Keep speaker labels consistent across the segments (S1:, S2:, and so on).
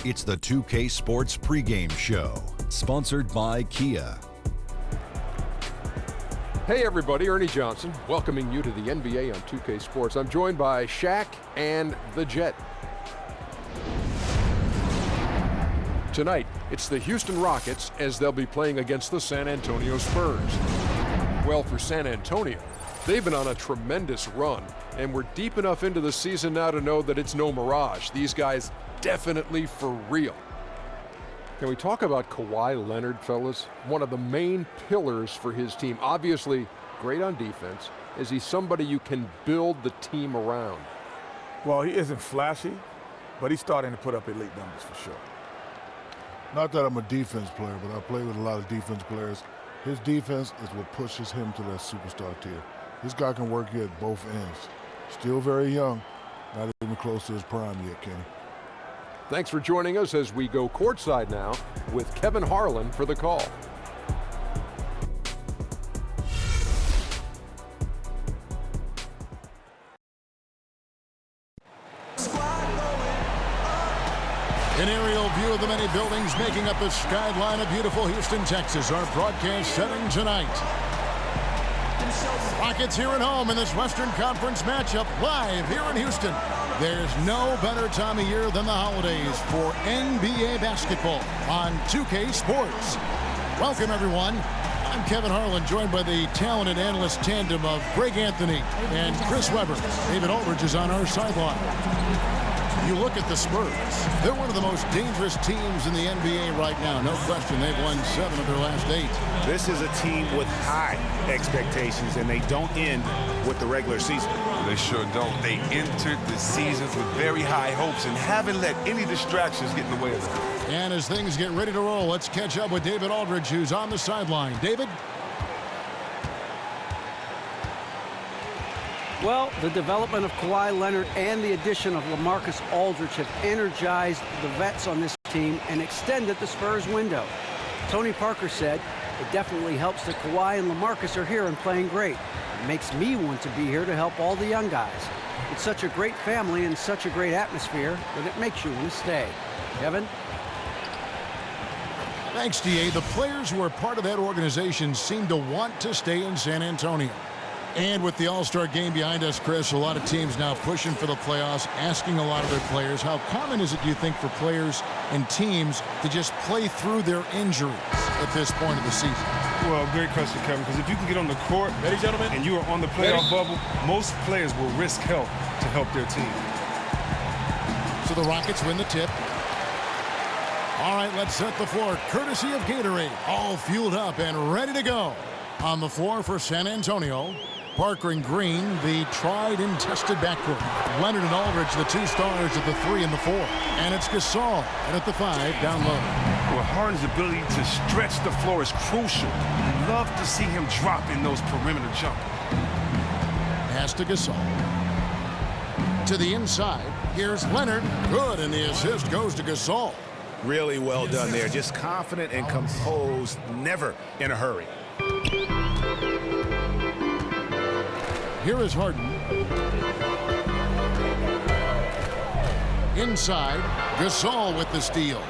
S1: It's the 2K Sports pregame show, sponsored by Kia.
S2: Hey everybody, Ernie Johnson, welcoming you to the NBA on 2K Sports. I'm joined by Shaq and the Jet. Tonight, it's the Houston Rockets as they'll be playing against the San Antonio Spurs. Well, for San Antonio, they've been on a tremendous run, and we're deep enough into the season now to know that it's no mirage. These guys definitely for real. Can we talk about Kawhi Leonard, fellas? One of the main pillars for his team. Obviously, great on defense. Is he somebody you can build the team around?
S3: Well, he isn't flashy, but he's starting to put up elite numbers for sure.
S4: Not that I'm a defense player, but I play with a lot of defense players. His defense is what pushes him to that superstar tier. This guy can work you at both ends. Still very young, not even close to his prime yet, Kenny.
S2: Thanks for joining us as we go courtside now with Kevin Harlan for the call.
S5: An aerial view of the many buildings making up the skyline of beautiful Houston, Texas. Our broadcast setting tonight. Rockets here at home in this Western Conference matchup live here in Houston. There's no better time of year than the holidays for NBA basketball on 2K Sports. Welcome, everyone. I'm Kevin Harlan, joined by the talented analyst tandem of Greg Anthony and Chris Webber. David Aldridge is on our sideline. You look at the Spurs. They're one of the most dangerous teams in the NBA right now. No question, they've won 7 of their last 8.
S6: This is a team with high expectations, and they don't end with the regular season.
S7: They sure don't. They entered the seasons with very high hopes and haven't let any distractions get in the way of them.
S5: And as things get ready to roll, let's catch up with David Aldridge, who's on the sideline. David?
S8: Well, the development of Kawhi Leonard and the addition of LaMarcus Aldridge have energized the vets on this team and extended the Spurs window. Tony Parker said, it definitely helps that Kawhi and LaMarcus are here and playing great. It makes me want to be here to help all the young guys. It's such a great family and such a great atmosphere that it makes you want to stay. Kevin?
S5: Thanks, DA. The players who are part of that organization seem to want to stay in San Antonio. And with the All-Star game behind us, Chris, a lot of teams now pushing for the playoffs, asking a lot of their players. How common is it, do you think, for players and teams to just play through their injuries at this point of the season?
S9: Well, great question, Kevin, because if you can get on the court, ladies and gentlemen, and you are on the playoff bubble, most players will risk help to help their team.
S5: So the Rockets win the tip. All right, let's set the floor. Courtesy of Gatorade, all fueled up and ready to go. On the floor for San Antonio, Parker and Green, the tried and tested backcourt. Leonard and Aldridge, the 2 stars at the 3 and the 4. And it's Gasol at the 5 down low.
S7: Well, Harden's ability to stretch the floor is crucial. Love to see him drop in those perimeter jumpers.
S5: Pass to Gasol. To the inside, here's Leonard. Good, and the assist goes to Gasol.
S6: Really well done there. Just confident and composed, never in a hurry.
S5: Here is Harden. Inside, Gasol with the steal.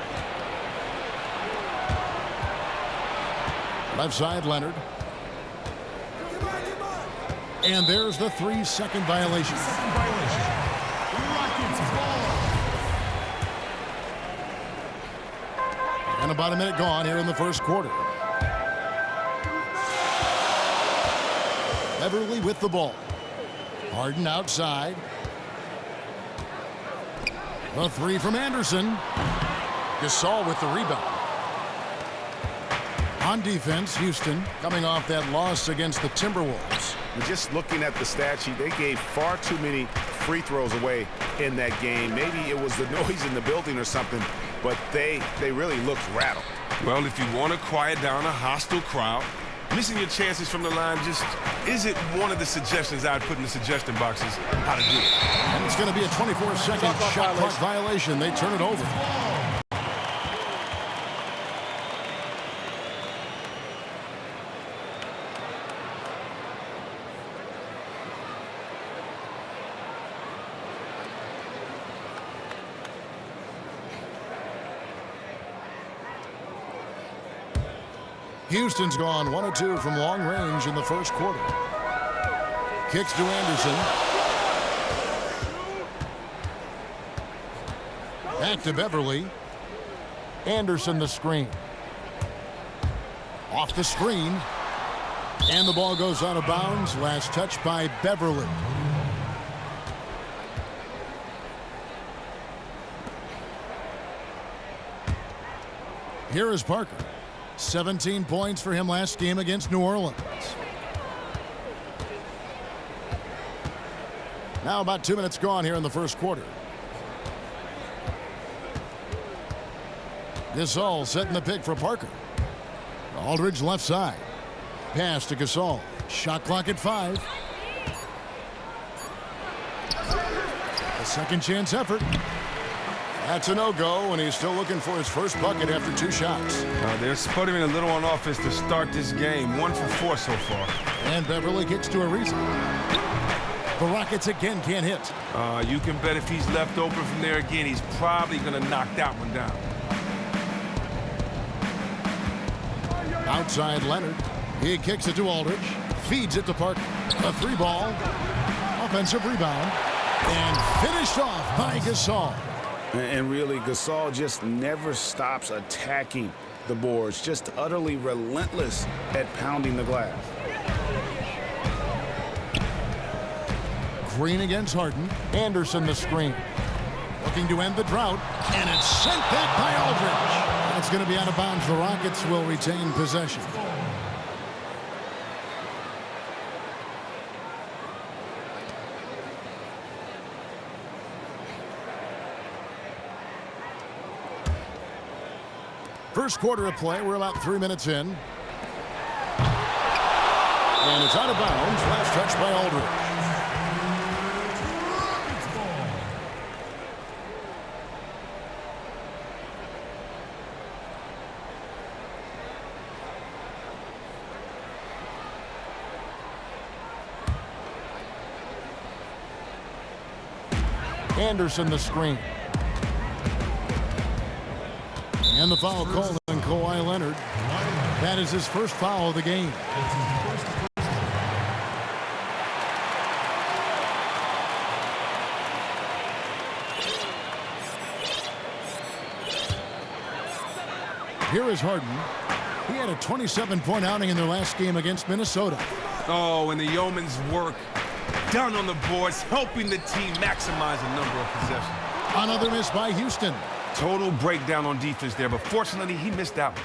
S5: Left side, Leonard. And there's the 3-second violation. And about a minute gone here in the first quarter. Beverly with the ball. Harden outside. A 3 from Anderson. Gasol with the rebound. On defense, Houston coming off that loss against the Timberwolves.
S6: Just looking at the stat sheet, they gave far too many free throws away in that game. Maybe it was the noise in the building or something, but they really looked rattled.
S7: Well, if you want to quiet down a hostile crowd, missing your chances from the line just isn't one of the suggestions I'd put in the suggestion boxes how to do it.
S5: And it's going to be a 24-second shot clock violation. They turn it over. Houston's gone 1 of 2 from long range in the first quarter. Kicks to Anderson. Back to Beverly. Anderson the screen. Off the screen. And the ball goes out of bounds. Last touch by Beverly. Here is Parker. 17 points for him last game against New Orleans. Now about 2 minutes gone here in the first quarter. Gasol setting the pick for Parker. Aldridge left side. Pass to Gasol. Shot clock at 5. A second chance effort. That's a no-go, and he's still looking for his first bucket after 2 shots.
S7: They're sputtering a little on offense to start this game. 1 for 4 so far.
S5: And Beverly kicks to Ariza. The Rockets again can't hit.
S7: You can bet if he's left open from there again, he's probably going to knock that one down.
S5: Outside Leonard. He kicks it to Aldridge. Feeds it to Parker. A 3-ball. Offensive rebound. And finished off by Gasol.
S6: And really, Gasol just never stops attacking the boards. Just utterly relentless at pounding the glass.
S5: Green against Harden. Anderson the screen. Looking to end the drought. And it's sent back by Aldridge. That's going to be out of bounds. The Rockets will retain possession. First quarter of play. We're about 3 minutes in. And it's out of bounds. Last touch by Aldridge. Anderson the screen. And the foul called on Kawhi Leonard. That is his first foul of the game. Here is Harden. He had a 27-point outing in their last game against Minnesota.
S7: Oh, and the Yeoman's work down on the boards, helping the team maximize the number of possessions.
S5: Another miss by Houston.
S7: Total breakdown on defense there, but fortunately he missed that one.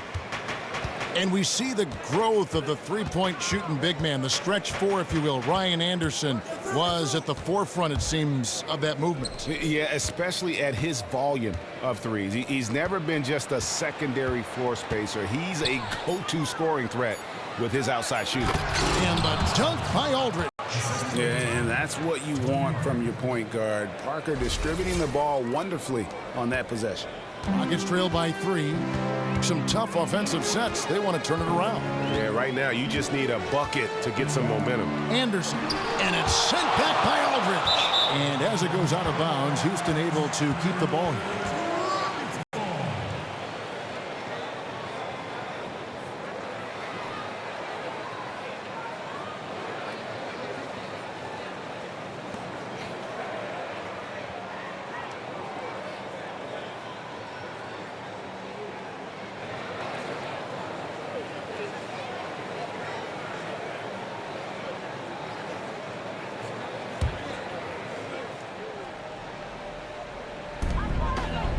S5: And we see the growth of the three-point shooting big man, the stretch 4, if you will. Ryan Anderson was at the forefront, it seems, of that movement.
S6: Yeah, especially at his volume of threes. He's never been just a secondary floor spacer. He's a go-to scoring threat with his outside shooting.
S5: And the dunk by Aldridge.
S6: Yeah, and that's what you want from your point guard. Parker distributing the ball wonderfully on that possession.
S5: Rockets trail by 3. Some tough offensive sets. They want to turn it around.
S6: Yeah, right now you just need a bucket to get some momentum.
S5: Anderson. And it's sent back by Aldridge. And as it goes out of bounds, Houston able to keep the ball here.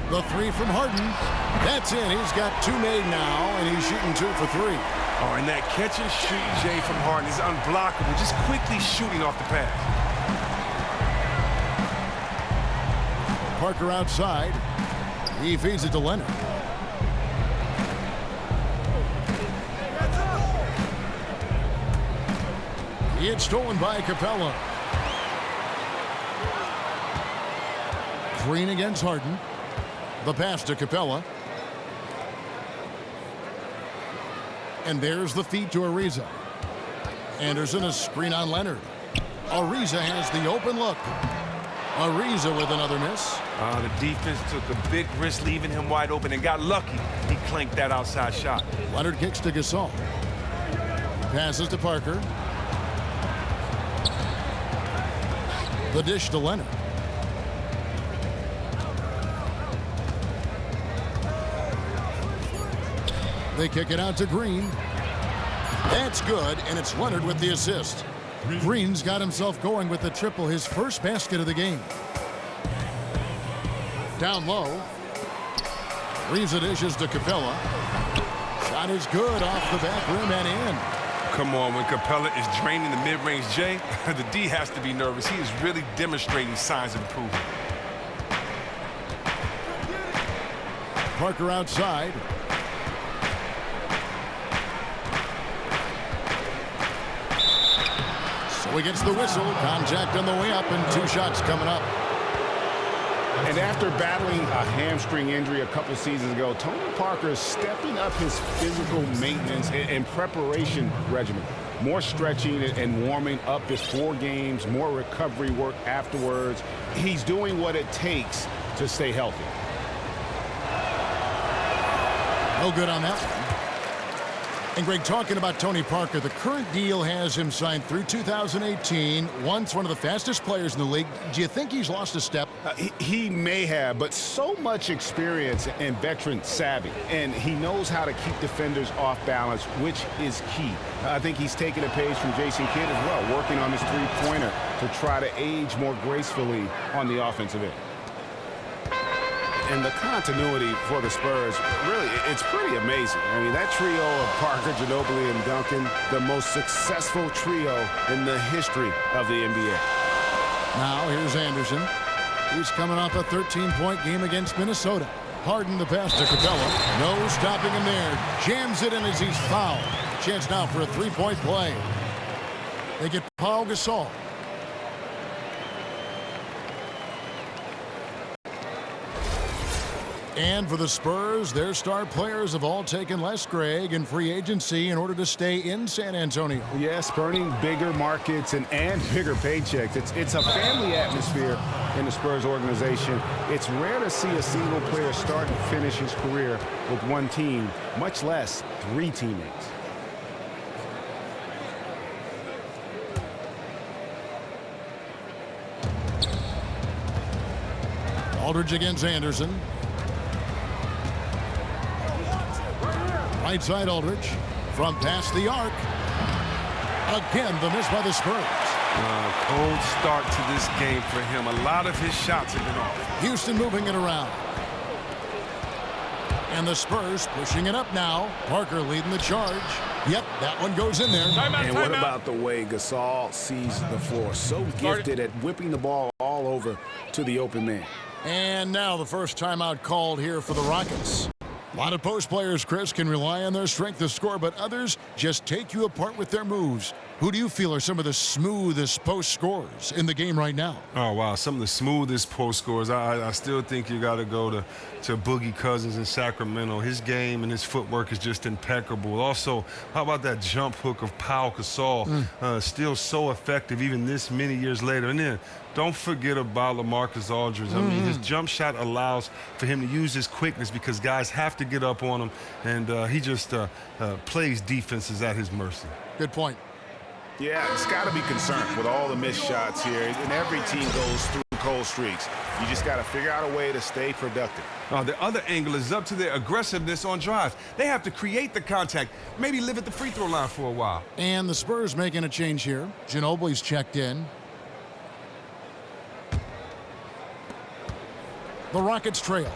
S5: The 3 from Harden. That's it. He's got 2 made now, and he's shooting 2 for 3.
S7: Oh, and that catch and shoot, Jay, from Harden is unblockable. Just quickly shooting off the pass.
S5: Parker outside. He feeds it to Leonard. It's stolen by Capella. Green against Harden. The pass to Capella. And there's the feed to Ariza. Anderson, a screen on Leonard. Ariza has the open look. Ariza with another miss.
S7: The defense took a big risk leaving him wide open and got lucky. He clanked that outside shot.
S5: Leonard kicks to Gasol. Passes to Parker. The dish to Leonard. They kick it out to Green. That's good, and it's Leonard with the assist. Green's got himself going with the triple, his first basket of the game. Down low. Reeves dishes to Capella. Shot is good off the back rim and in.
S7: Come on, when Capella is draining the mid-range J, the D has to be nervous. He is really demonstrating signs of improvement.
S5: Parker outside. So he gets the whistle. Contact on the way up and 2 shots coming up.
S6: And after battling a hamstring injury a couple seasons ago, Tony Parker is stepping up his physical maintenance and preparation regimen. More stretching and warming up before games, more recovery work afterwards. He's doing what it takes to stay healthy.
S5: No good on that one. And Greg, talking about Tony Parker, the current deal has him signed through 2018. Once one of the fastest players in the league. Do you think he's lost a step?
S6: He may have, but so much experience and veteran savvy. And he knows how to keep defenders off balance, which is key. I think he's taken a page from Jason Kidd as well, working on his three-pointer to try to age more gracefully on the offensive end. And the continuity for the Spurs, really, it's pretty amazing. I mean, that trio of Parker, Ginobili, and Duncan, the most successful trio in the history of the NBA.
S5: Now, here's Anderson. He's coming off a 13-point game against Minnesota. Harden the pass to Capella. No stopping him there. Jams it in as he's fouled. Chance now for a 3-point play. They get Paul Gasol. And for the Spurs, their star players have all taken less, Greg, in free agency in order to stay in San Antonio.
S6: Yes, earning bigger markets and bigger paychecks. It's a family atmosphere in the Spurs organization. It's rare to see a single player start and finish his career with one team, much less 3 teammates.
S5: Aldridge against Anderson. Right side Aldridge from past the arc. Again, the miss by the Spurs.
S7: Cold start to this game for him. A lot of his shots have been off.
S5: Houston moving it around. And the Spurs pushing it up now. Parker leading the charge. Yep, that one goes in there.
S6: And what about the way Gasol sees the floor? So gifted at whipping the ball all over to the open man.
S5: And now the first timeout called here for the Rockets. A lot of post players, Chris, can rely on their strength to score, but others just take you apart with their moves. Who do you feel are some of the smoothest post scorers in the game right now?
S7: Oh, wow. Some of the smoothest post scorers. I still think you got to go to Boogie Cousins in Sacramento. His game and his footwork is just impeccable. Also, how about that jump hook of Pau Gasol? Still so effective even this many years later. And then don't forget about LaMarcus Aldridge. I mean, his jump shot allows for him to use his quickness because guys have to get up on him, and he just plays defenses at his mercy.
S5: Good point.
S6: Yeah, it's got to be concerned with all the missed shots here, and every team goes through cold streaks. You just got to figure out a way to stay productive.
S7: The other angle is up to their aggressiveness on drives. They have to create the contact, maybe live at the free throw line for a while.
S5: And the Spurs making a change here. Ginobili's checked in. The Rockets trail.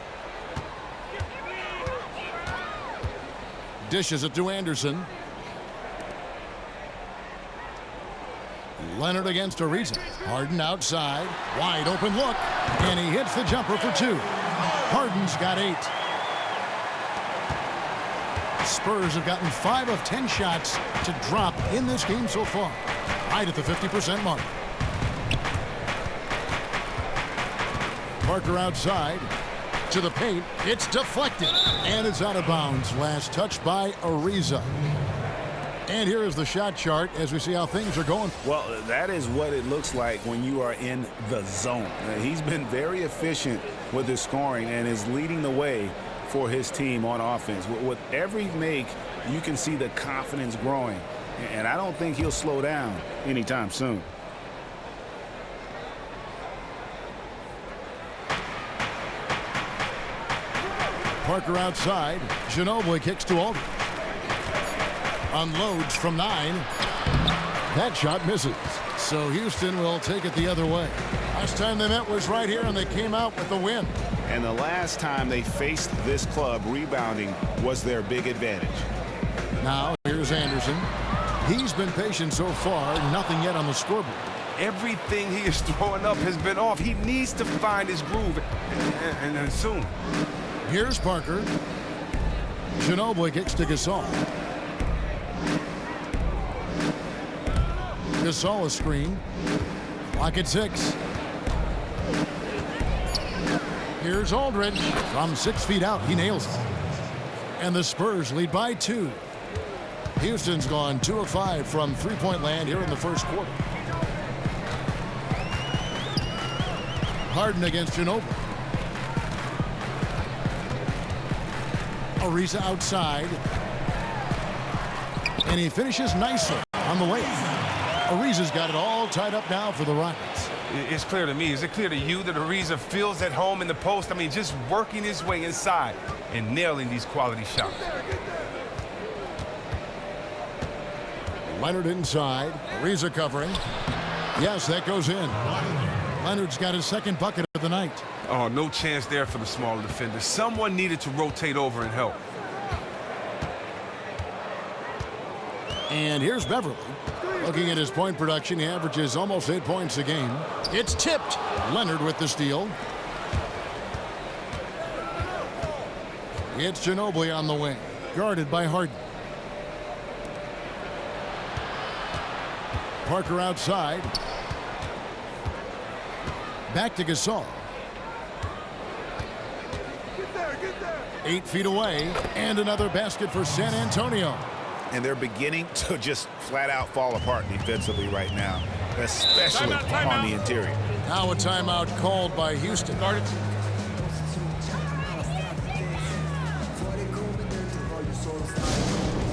S5: Dishes it to Anderson. Leonard against Ariza. Harden outside. Wide open look. And he hits the jumper for 2. Harden's got 8. Spurs have gotten 5 of 10 shots to drop in this game so far. Right at the 50% mark. Parker outside to the paint. It's deflected. And it's out of bounds. Last touch by Ariza. And here is the shot chart as we see how things are going.
S6: Well, that is what it looks like when you are in the zone. He's been very efficient with his scoring and is leading the way for his team on offense. With every make, you can see the confidence growing. And I don't think he'll slow down anytime soon.
S5: Parker outside. Ginobili kicks to Aldridge. Unloads from 9. That shot misses. So Houston will take it the other way. Last time they met was right here, and they came out with the win.
S6: And the last time they faced this club, rebounding was their big advantage.
S5: Now here's Anderson. He's been patient so far. Nothing yet on the scoreboard.
S7: Everything he is throwing up has been off. He needs to find his groove, and soon.
S5: Here's Parker. Ginobili kicks to Gasol. Gasol is screen. Clock at 6. Here's Aldridge from 6 feet out. He nails it. And the Spurs lead by 2. Houston's gone 2 of 5 from three-point land here in the first quarter. Harden against Ginobili. Ariza outside. And he finishes nicely on the way. Ariza's got it all tied up now for the Rockets.
S7: It's clear to me. Is it clear to you that Ariza feels at home in the post? I mean, just working his way inside and nailing these quality shots.
S5: Leonard inside. Ariza covering. Yes, that goes in. Leonard's got his second bucket of the night.
S7: Oh, no chance there for the smaller defender. Someone needed to rotate over and help.
S5: And here's Beverly. Looking at his point production, he averages almost 8 points a game. It's tipped. Leonard with the steal. It's Ginobili on the wing, guarded by Harden. Parker outside. Back to Gasol. 8 feet away, and another basket for San Antonio.
S6: And they're beginning to just flat out fall apart defensively right now, especially on the interior.
S5: Now a timeout called by Houston.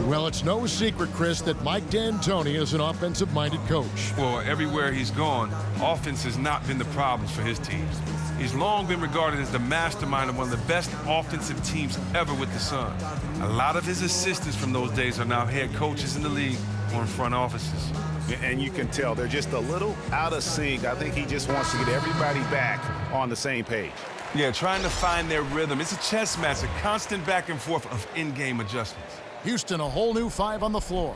S5: Well, it's no secret, Chris, that Mike D'Antoni is an offensive-minded coach.
S7: Well, everywhere he's gone, offense has not been the problem for his teams. He's long been regarded as the mastermind of one of the best offensive teams ever with the Suns. A lot of his assistants from those days are now head coaches in the league or in front offices.
S6: And you can tell they're just a little out of sync. I think he just wants to get everybody back on the same page.
S7: Yeah, trying to find their rhythm. It's a chess match, a constant back and forth of in-game adjustments.
S5: Houston, a whole new 5 on the floor.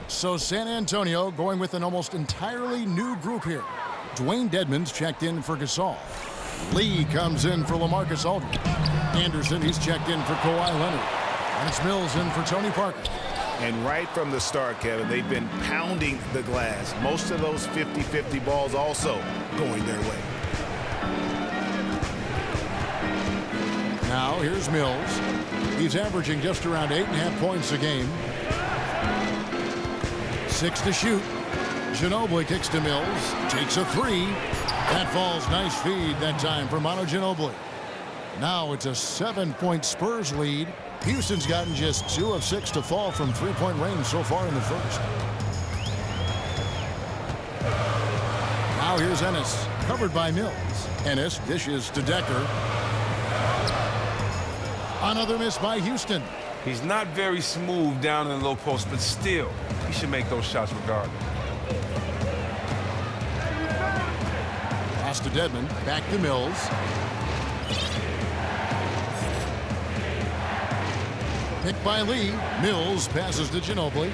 S5: So San Antonio going with an almost entirely new group here. Dwayne Dedmon's checked in for Gasol. Lee comes in for LaMarcus Aldridge. Anderson, he's checked in for Kawhi Leonard. And it's Mills in for Tony Parker.
S6: And right from the start, Kevin, they've been pounding the glass. Most of those 50-50 balls also going their way.
S5: Now here's Mills. He's averaging just around 8.5 points a game. 6 to shoot. Ginobili kicks to Mills. Takes a 3. That falls. Nice feed that time for Manu Ginobili. Now it's a 7-point Spurs lead. Houston's gotten just 2 of 6 to fall from three-point range so far in the first. Now here's Ennis. Covered by Mills. Ennis dishes to Decker. Another miss by Houston.
S7: He's not very smooth down in the low post, but still, he should make those shots regardless.
S5: Pass to Dedmon. Back to Mills. Picked by Lee. Mills passes to Ginobili.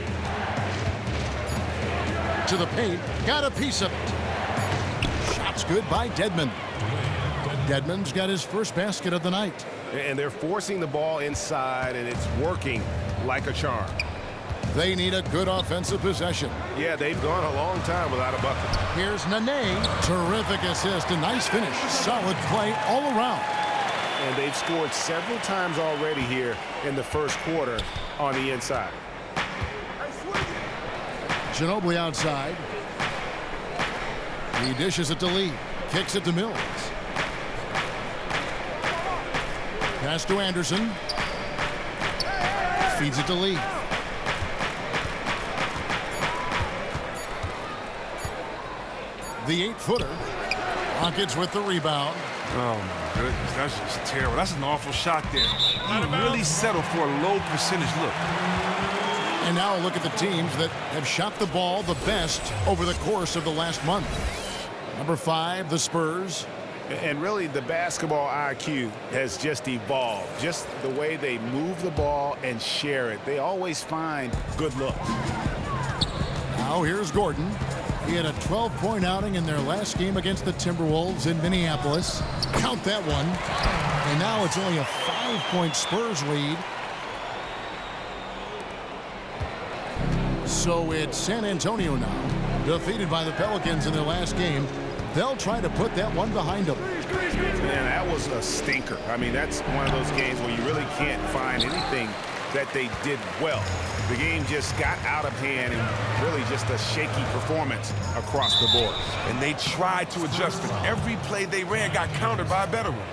S5: To the paint. Got a piece of it. Shots good by Dedmon. Dedmon's got his first basket of the night.
S6: And they're forcing the ball inside, and it's working like a charm.
S5: They need a good offensive possession.
S6: Yeah, they've gone a long time without a bucket.
S5: Here's Nene. Terrific assist. A nice finish. Solid play all around.
S6: And they've scored several times already here in the first quarter on the inside.
S5: Ginobili outside. He dishes it to Lee. Kicks it to Mills. Pass to Anderson. Feeds it to Lee. The 8-footer. Rockets with the rebound.
S7: Oh, my goodness. That's just terrible. That's an awful shot there. He really settled for a low percentage look.
S5: And now look at the teams that have shot the ball the best over the course of the last month. Number 5, the Spurs.
S6: And really, the basketball IQ has just evolved. Just the way they move the ball and share it. They always find good looks.
S5: Now here's Gordon. He had a 12-point outing in their last game against the Timberwolves in Minneapolis. Count that one. And now it's only a 5-point Spurs lead. So it's San Antonio now, defeated by the Pelicans in their last game. They'll try to put that one behind them.
S6: Man, that was a stinker. I mean, that's one of those games where you really can't find anything that they did well. The game just got out of hand and really just a shaky performance across the board.
S7: And they tried to adjust, but every play they ran got countered by a better one.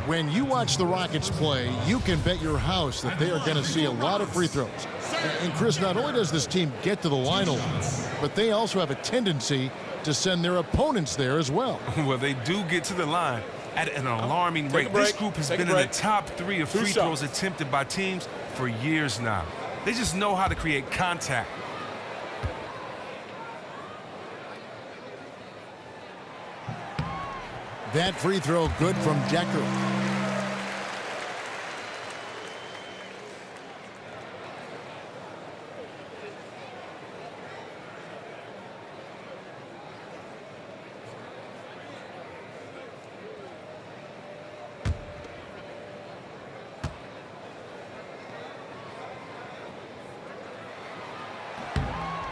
S5: When you watch the Rockets play, you can bet your house that they are going to see a lot of free throws. And Chris, not only does this team get to the line a lot, but they also have a tendency to send their opponents there as well.
S7: Well, they do get to the line at an alarming rate. This group has been in the top 3 of free throws attempted by teams for years now. They just know how to create contact.
S5: That free throw good from Decker.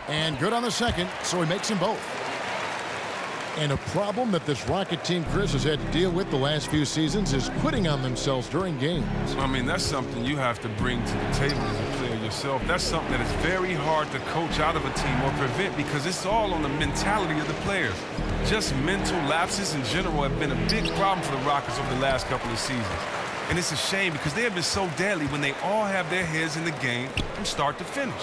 S5: And good on the second, so he makes them both. And a problem that this Rocket team, Chris, has had to deal with the last few seasons is quitting on themselves during games.
S7: I mean, that's something you have to bring to the table as a player yourself. That's something that is very hard to coach out of a team or prevent because it's all on the mentality of the players. Just mental lapses in general have been a big problem for the Rockets over the last couple of seasons. And it's a shame because they have been so deadly when they all have their heads in the game from start to finish.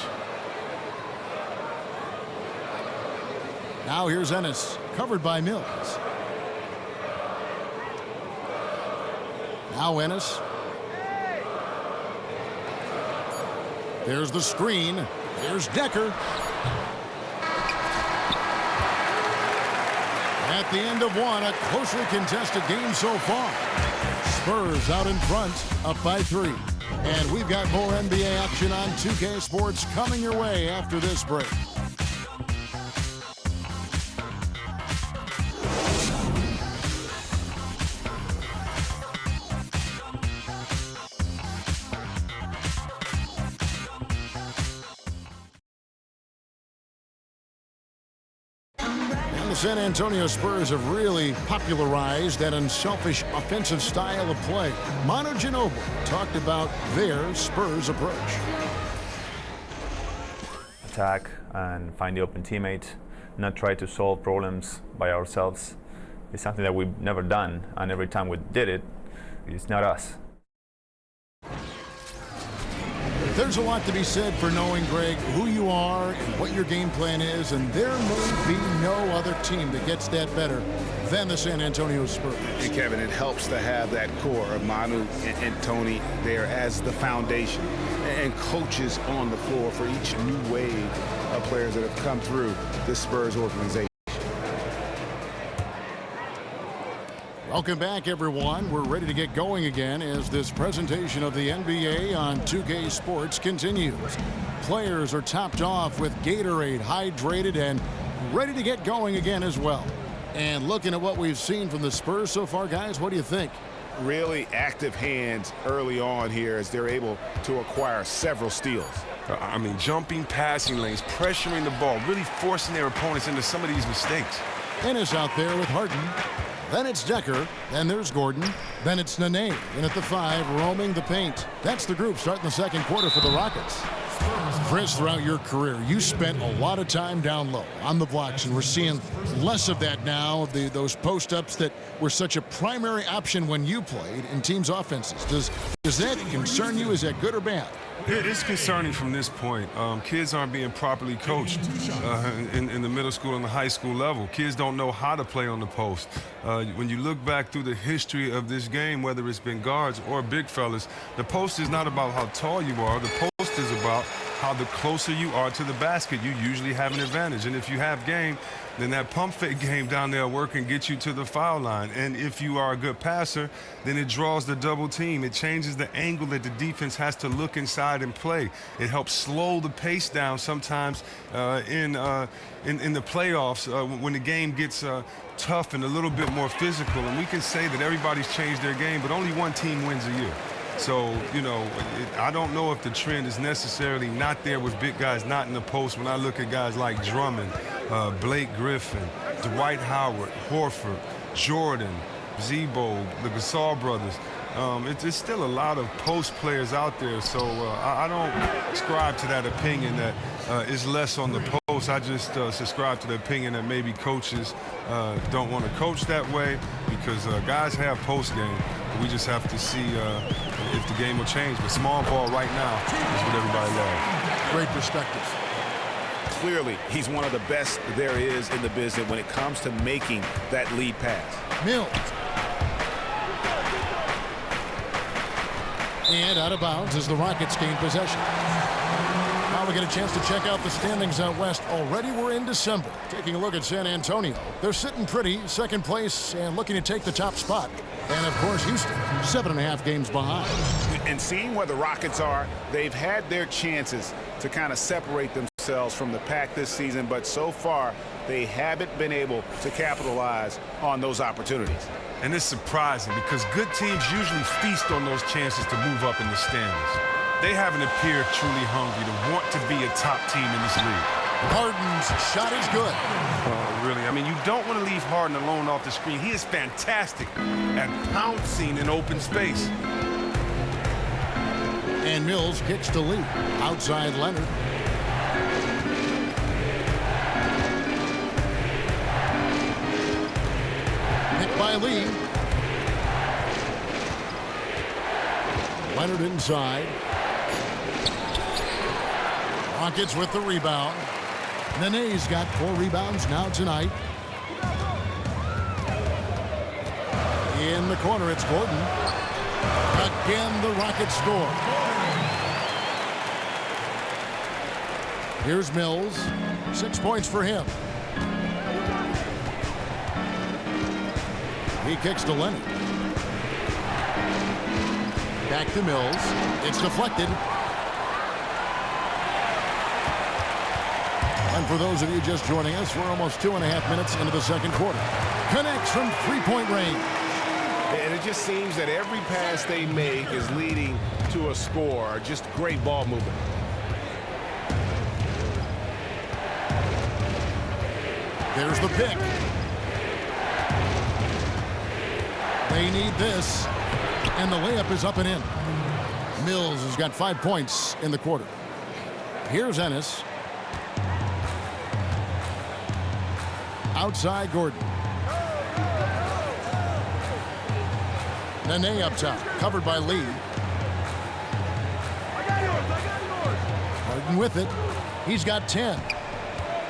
S5: Now here's Ennis, covered by Mills. Now Ennis. There's the screen. There's Decker. At the end of one, a closely contested game so far. Spurs out in front, up by 3. And we've got more NBA action on 2K Sports coming your way after this break. The San Antonio Spurs have really popularized that unselfish offensive style of play. Manu Ginobili talked about their Spurs approach.
S10: Attack and find the open teammate, not try to solve problems by ourselves. It's something that we've never done, and every time we did it, it's not us.
S5: There's a lot to be said for knowing, Greg, who you are and what your game plan is, and there may be no other team that gets that better than the San Antonio Spurs.
S6: And Kevin, it helps to have that core of Manu and Tony there as the foundation and coaches on the floor for each new wave of players that have come through this Spurs organization.
S5: Welcome back, everyone. We're ready to get going again as this presentation of the NBA on 2K Sports continues. Players are topped off with Gatorade, hydrated, and ready to get going again as well. And looking at what we've seen from the Spurs so far, guys, what do you think?
S6: Really active hands early on here as they're able to acquire several steals.
S7: I mean, jumping passing lanes, pressuring the ball, really forcing their opponents into some of these mistakes.
S5: Ennis out there with Harden. Then it's Decker. Then there's Gordon. Then it's Nene in at the 5, roaming the paint. That's the group starting the second quarter for the Rockets. Chris, throughout your career, you spent a lot of time down low on the blocks, and we're seeing less of that now, those post-ups that were such a primary option when you played in teams' offenses. Does that concern you? Is that good or bad?
S7: It's concerning from this point. Kids aren't being properly coached in the middle school and the high school level. Kids don't know how to play on the post. When you look back through the history of this game, whether it's been guards or big fellas, the post is not about how tall you are. The post is about how the closer you are to the basket, you usually have an advantage. And if you have game, then that pump fake game down there work and get you to the foul line. And if you are a good passer, then it draws the double team. It changes the angle that the defense has to look inside and play. It helps slow the pace down sometimes in the playoffs when the game gets tough and a little bit more physical. And we can say that everybody's changed their game, but only one team wins a year. So, you know, I don't know if the trend is necessarily not there with big guys not in the post. When I look at guys like Drummond, Blake Griffin, Dwight Howard, Horford, Jordan, Zebo, the Gasol brothers, it's still a lot of post players out there. So I don't subscribe to that opinion that is less on the post. I just subscribe to the opinion that maybe coaches don't want to coach that way because guys have post game. We just have to see if the game will change. But small ball right now is what everybody loves.
S5: Great perspective.
S6: Clearly, he's one of the best there is in the business when it comes to making that lead pass.
S5: Mills. And out of bounds as the Rockets gain possession. Now we get a chance to check out the standings out west. Already we're in December. Taking a look at San Antonio. They're sitting pretty, second place, and looking to take the top spot. And, of course, Houston, 7.5 games behind.
S6: And seeing where the Rockets are, they've had their chances to kind of separate themselves from the pack this season, but so far they haven't been able to capitalize on those opportunities.
S7: And it's surprising because good teams usually feast on those chances to move up in the standings. They haven't appeared truly hungry to want to be a top team in this league.
S5: Harden's shot is good.
S7: Really, I mean, you don't want to leave Harden alone off the screen. He is fantastic at pouncing in open space.
S5: And Mills kicks to Lee. Outside Leonard. Hit by Lee. Leonard inside. Rockets with the rebound. Nene's got 4 rebounds now tonight. In the corner, it's Gordon. Again, the Rockets score. Here's Mills. 6 points for him. He kicks to Leonard. Back to Mills. It's deflected. And for those of you just joining us, we're almost 2.5 minutes into the second quarter. Connects from three-point range.
S6: And it just seems that every pass they make is leading to a score. Just great ball movement.
S5: There's the pick. They need this. And the layup is up and in. Mills has got 5 points in the quarter. Here's Ennis. Outside Gordon. Nene up top, covered by Lee. Harden with it. He's got 10.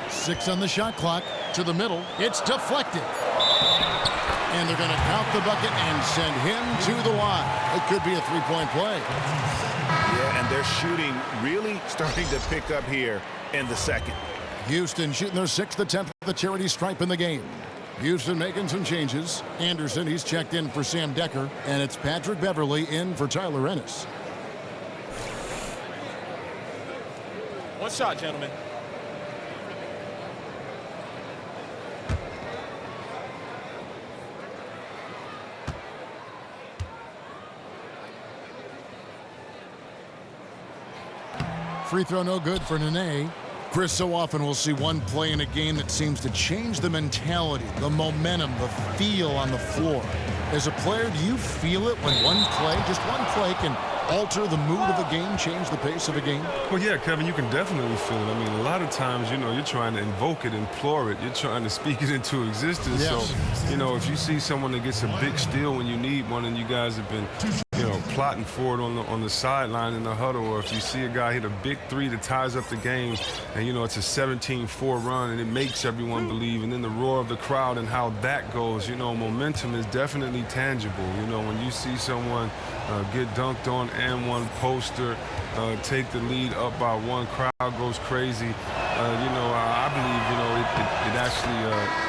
S5: 6 on the shot clock. To the middle. It's deflected. And they're going to count the bucket and send him to the line. It could be a three-point play.
S6: Yeah, and they're shooting really starting to pick up here in the second.
S5: Houston shooting their 6th attempt at the charity stripe in the game. Houston making some changes. Anderson, he's checked in for Sam Decker. And it's Patrick Beverly in for Tyler Ennis.
S11: One shot, gentlemen.
S5: Free throw no good for Nene. Chris, so often we'll see one play in a game that seems to change the mentality, the momentum, the feel on the floor. As a player, do you feel it when one play, just one play, can alter the mood of a game, change the pace of a game?
S7: Well, yeah, Kevin, you can definitely feel it. I mean, a lot of times, you know, you're trying to invoke it, implore it. You're trying to speak it into existence.
S5: Yes.
S7: So, you know, if you see someone that gets a big steal when you need one and you guys have been, you know, plotting for it on the sideline in the huddle, or if you see a guy hit a big three that ties up the game and, you know, it's a 17-4 run and it makes everyone believe, and then the roar of the crowd and how that goes, you know, momentum is definitely tangible. You know, when you see someone get dunked on and one poster, take the lead up by one, crowd goes crazy. You know, I believe, you know, it actually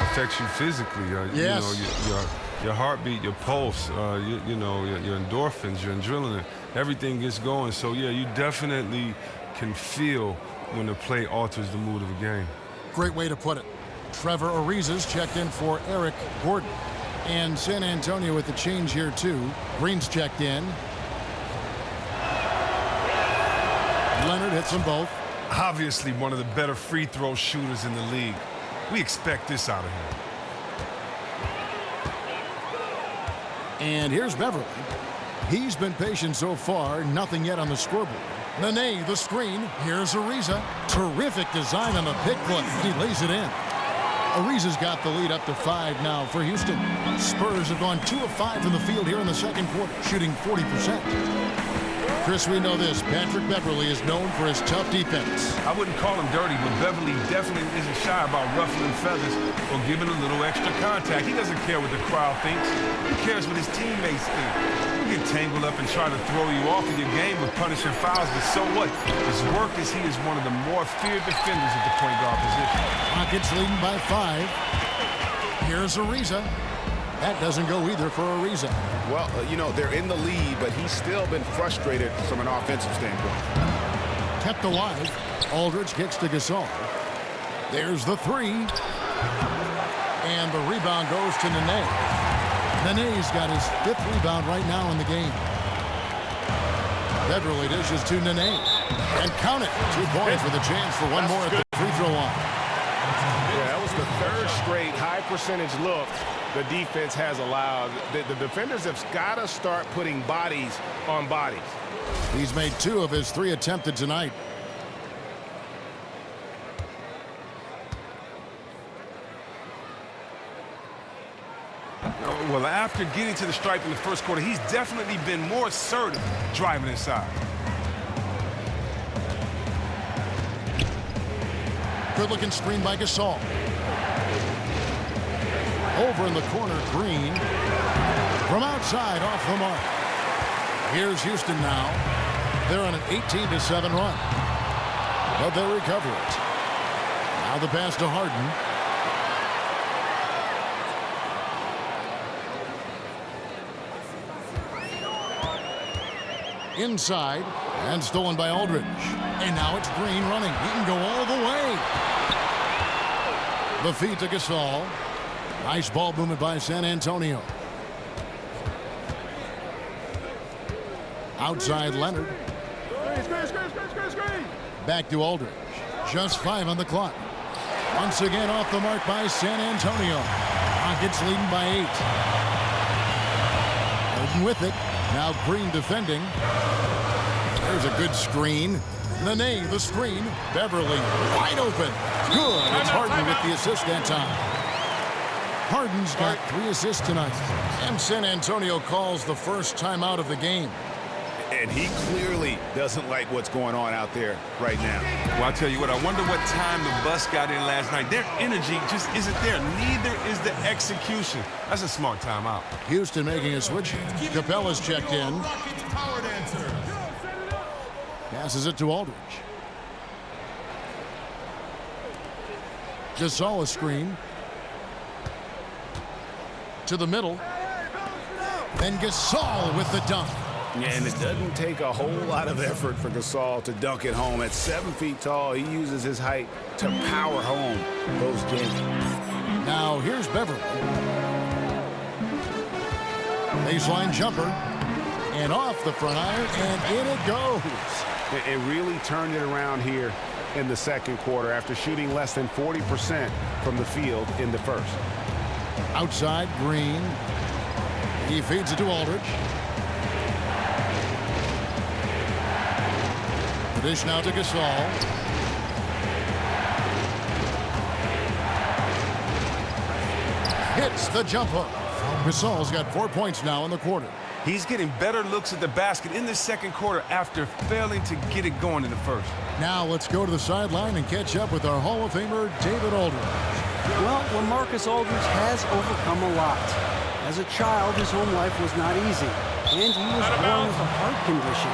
S7: affects you physically.
S5: Yes.
S7: You know, your heartbeat, your pulse, you know, your endorphins, your adrenaline, everything gets going. So, yeah, you definitely can feel when the play alters the mood of a game.
S5: Great way to put it. Trevor Ariza's checked in for Eric Gordon. And San Antonio with the change here, too. Green's checked in. Leonard hits them both.
S7: Obviously one of the better free throw shooters in the league. We expect this out of him.
S5: And here's Beverly. He's been patient so far, nothing yet on the scoreboard. Nene, the screen. Here's Ariza. Terrific design on the pick play. He lays it in. Ariza's got the lead up to 5 now for Houston. Spurs have gone 2 of 5 from the field here in the second quarter, shooting 40%. Chris, we know this. Patrick Beverly is known for his tough defense.
S7: I wouldn't call him dirty, but Beverly definitely isn't shy about ruffling feathers or giving a little extra contact. He doesn't care what the crowd thinks. He cares what his teammates think. You get tangled up and try to throw you off of your game with punishing fouls, but so what? His work is he is one of the more feared defenders at the point guard position.
S5: Rockets leading by 5. Here's Ariza. That doesn't go either for Ariza.
S6: Well, you know, they're in the lead, but he's still been frustrated from an offensive standpoint.
S5: Kept alive. Aldridge kicks to Gasol. There's the 3. And the rebound goes to Nene. Nene's got his 5th rebound right now in the game. Beverly dishes to Nene. And count it. 2 points with a chance for one more at the free throw line.
S6: Yeah, that was the 3rd straight high percentage look the defense has allowed. The defenders have got to start putting bodies on bodies.
S5: He's made 2 of his 3 attempted tonight.
S7: Well, after getting to the stripe in the first quarter, he's definitely been more assertive driving inside.
S5: Good-looking screen by Gasol. Over in the corner, Green. From outside, off the mark. Here's Houston now. They're on an 18-7 run. But they recover it. Now the pass to Harden. Inside, and stolen by Aldridge. And now it's Green running. He can go all the way. The feed to Gasol. Nice ball movement by San Antonio. Outside Leonard. Back to Aldridge. Just 5 on the clock. Once again off the mark by San Antonio. Rockets leading by 8. Harden with it. Now Green defending. There's a good screen. Nene, the screen. Beverly wide open. Good. It's Harden with the assist that time. Harden's got 3 assists tonight. And San Antonio calls the first timeout of the game.
S6: And he clearly doesn't like what's going on out there right now.
S7: Well, I'll tell you what, I wonder what time the bus got in last night. Their energy just isn't there. Neither is the execution. That's a smart timeout.
S5: Houston making a switch. Capella's checked in. Passes it to Aldridge. Gasol a screen. To the middle. Then Gasol with the dunk.
S6: And it doesn't take a whole lot of effort for Gasol to dunk it home. At 7 feet tall, he uses his height to power home those games.
S5: Now here's Beverly. Baseline jumper. And off the front iron, and in it goes.
S6: It really turned it around here in the second quarter after shooting less than 40% from the field in the first.
S5: Outside, Green. He feeds it to Aldridge. dish now to Gasol. Hits the jumper. Gasol's got 4 points now in the quarter.
S9: He's getting better looks at the basket in the second quarter after failing to get it going in the first.
S5: Now let's go to the sideline and catch up with our Hall of Famer, David Aldridge.
S8: Well, LaMarcus Aldridge has overcome a lot. As a child, his home life was not easy, and he was born with a heart condition.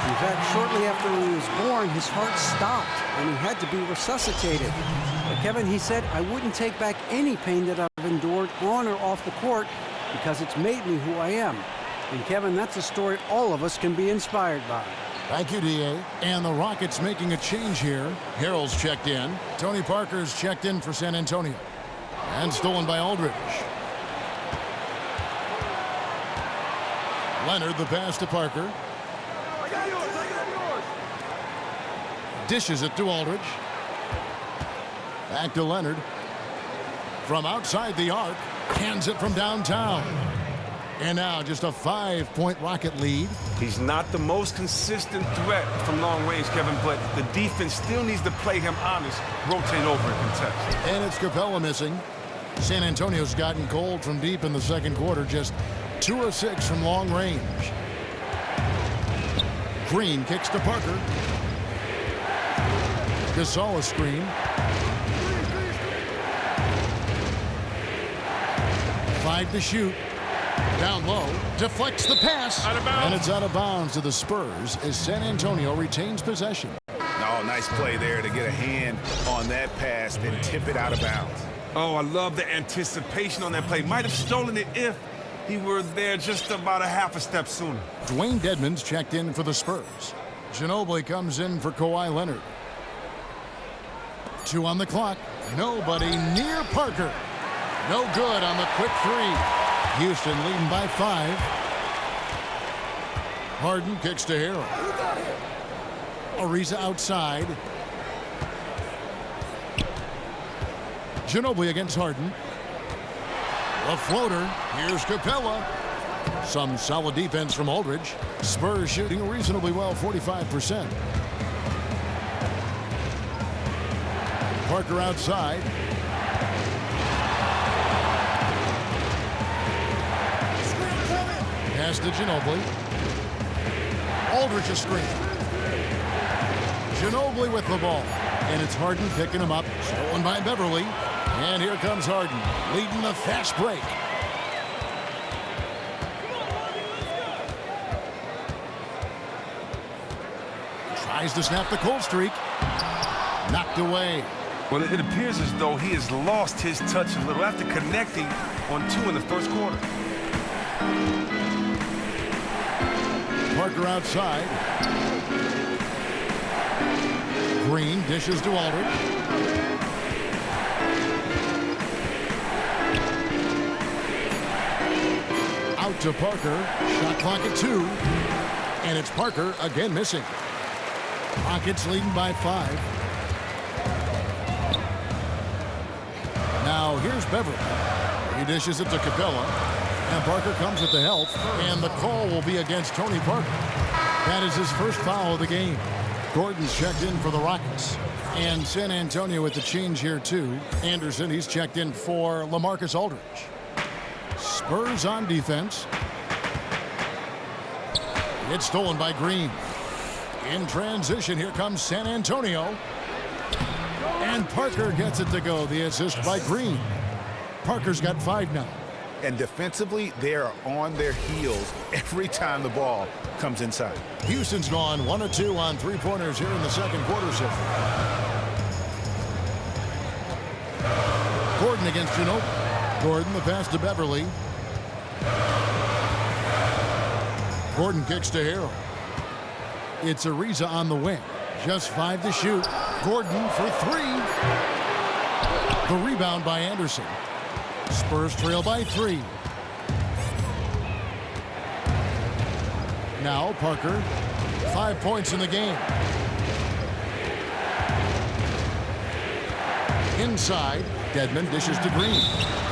S8: In fact, shortly after he was born, his heart stopped, and he had to be resuscitated. But Kevin, he said, I wouldn't take back any pain that I've endured on or off the court because it's made me who I am. And Kevin, that's a story all of us can be inspired by.
S5: Thank you, D.A. And the Rockets making a change here. Harrell's checked in. Tony Parker's checked in for San Antonio. And stolen by Aldridge. Leonard, the pass to Parker. Dishes it to Aldridge. Back to Leonard. From outside the arc. Hands it from downtown. And now just a 5-point Rocket lead.
S9: He's not the most consistent threat from long range, Kevin, but the defense still needs to play him honest, rotate over and contest.
S5: And it's Capella missing. San Antonio's gotten cold from deep in the second quarter, just 2 of 6 from long range. Green kicks to Parker. Gasol a screen. 5 to shoot. Down low, deflects the pass, and it's out of bounds to the Spurs as San Antonio retains possession.
S6: Oh, nice play there to get a hand on that pass and tip it out of bounds.
S9: Oh, I love the anticipation on that play. Might have stolen it if he were there just about a half a step sooner.
S5: Dwayne Dedmon's checked in for the Spurs. Ginobili comes in for Kawhi Leonard. 2 on the clock. Nobody near Parker. No good on the quick 3. Houston leading by 5. Harden kicks to Harrell. Ariza outside. Ginobili against Harden. A floater. Here's Capella. Some solid defense from Aldridge. Spurs shooting reasonably well, 45%. Parker outside. Pass to Ginobili. Aldridge a screen. Ginobili with the ball. And it's Harden picking him up. Stolen by Beverly. And here comes Harden, leading the fast break. Tries to snap the cold streak. Knocked away.
S9: Well, it appears as though he has lost his touch a little after connecting on 2 in the first quarter.
S5: Parker outside. Green dishes to Aldridge. Out to Parker. Shot clock at 2. And it's Parker again missing. Rockets leading by 5. Now here's Beverly. He dishes it to Capella. And Parker comes with the help, and the call will be against Tony Parker. That is his first foul of the game. Gordon's checked in for the Rockets. And San Antonio with the change here, too. Anderson, he's checked in for LaMarcus Aldridge. Spurs on defense. It's stolen by Green. In transition, here comes San Antonio. And Parker gets it to go. The assist by Green. Parker's got 5 now.
S6: And defensively, they are on their heels every time the ball comes inside.
S5: Houston's gone 1 of 2 on 3-pointers here in the second quarter so far. Gordon against Ginobili. Gordon, the pass to Beverly. Gordon kicks to Harrell. It's Ariza on the wing. Just 5 to shoot. Gordon for 3. The rebound by Anderson. Spurs trail by 3. Now Parker, 5 points in the game. Inside, Dedmon dishes to Green.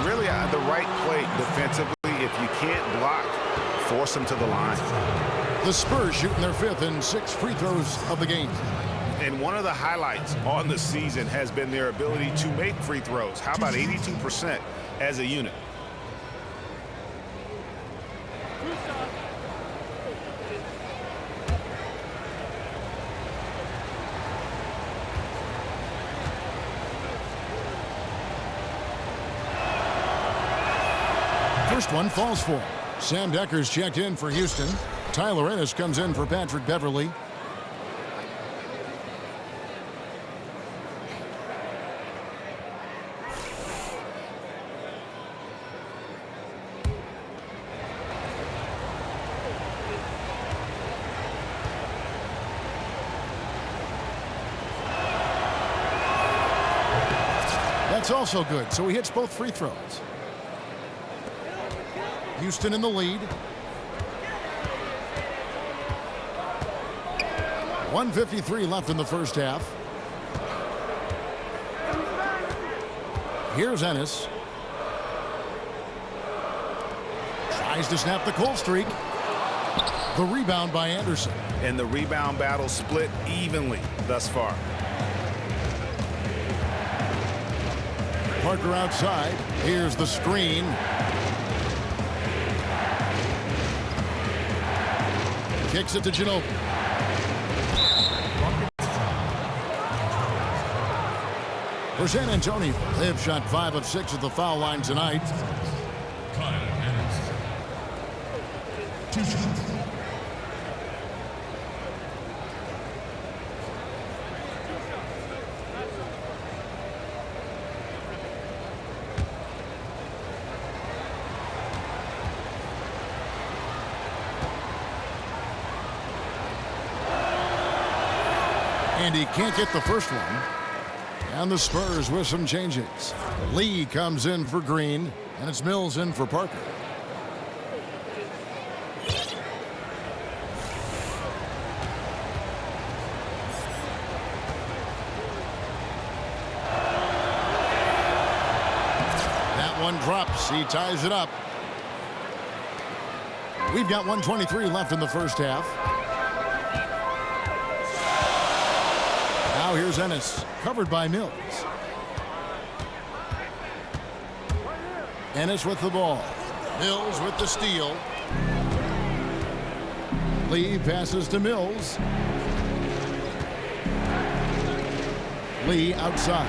S6: Really the right play defensively. If you can't block force him to the line.
S5: The Spurs shooting their 5th and 6th free throws of the game.
S6: And one of the highlights on the season has been their ability to make free throws. How about 82% as a unit?
S5: First one falls for him. Sam Decker's checked in for Houston. Tyler Ennis comes in for Patrick Beverly. That's also good, so he hits both free throws. Houston in the lead. 1:53 left in the first half. Here's Ennis. Tries to snap the cold streak. The rebound by Anderson.
S6: And the rebound battle split evenly thus far.
S5: Parker outside. Here's the screen. Kicks it to Ginobili. For San Antonio, they've shot 5 of 6 at the foul line tonight. And he can't get the first one. And the Spurs with some changes. Lee comes in for Green, and it's Mills in for Parker. That one drops. He ties it up. We've got 1:23 left in the first half. Now here's Ennis, covered by Mills. Ennis with the ball. Mills with the steal. Lee passes to Mills. Lee outside.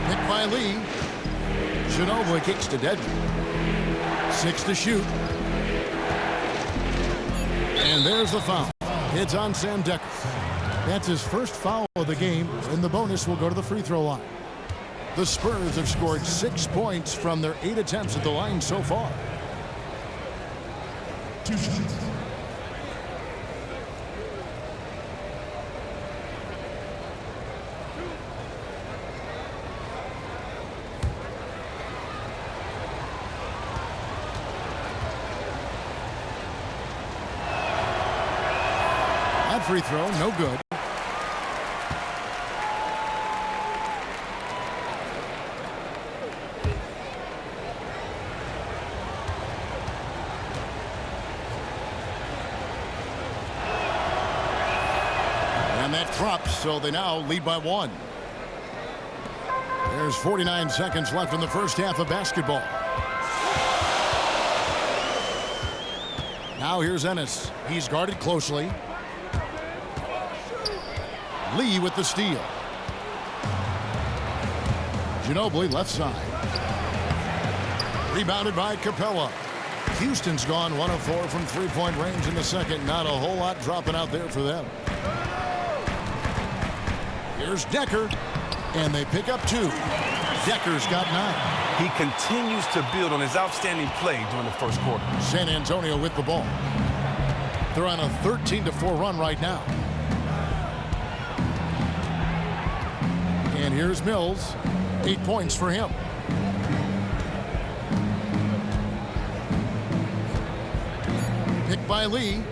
S5: Picked by Lee. Ginobili kicks to Dedmon. 6 to shoot. And there's the foul. It's on Sam Decker. That's his first foul of the game, and the bonus will go to the free throw line. The Spurs have scored 6 points from their 8 attempts at the line so far. 2 shots. That free throw, no good. And that drops, so they now lead by 1. There's 49 seconds left in the first half of basketball. Now here's Ennis. He's guarded closely. Lee with the steal. Ginobili left side. Rebounded by Capella. Houston's gone 1 of 4 from three-point range in the second. Not a whole lot dropping out there for them. Here's Decker, and they pick up 2. Decker's got 9.
S9: He continues to build on his outstanding play during the first quarter.
S5: San Antonio with the ball. They're on a 13-4 run right now. And here's Mills. 8 points for him. Picked by Lee.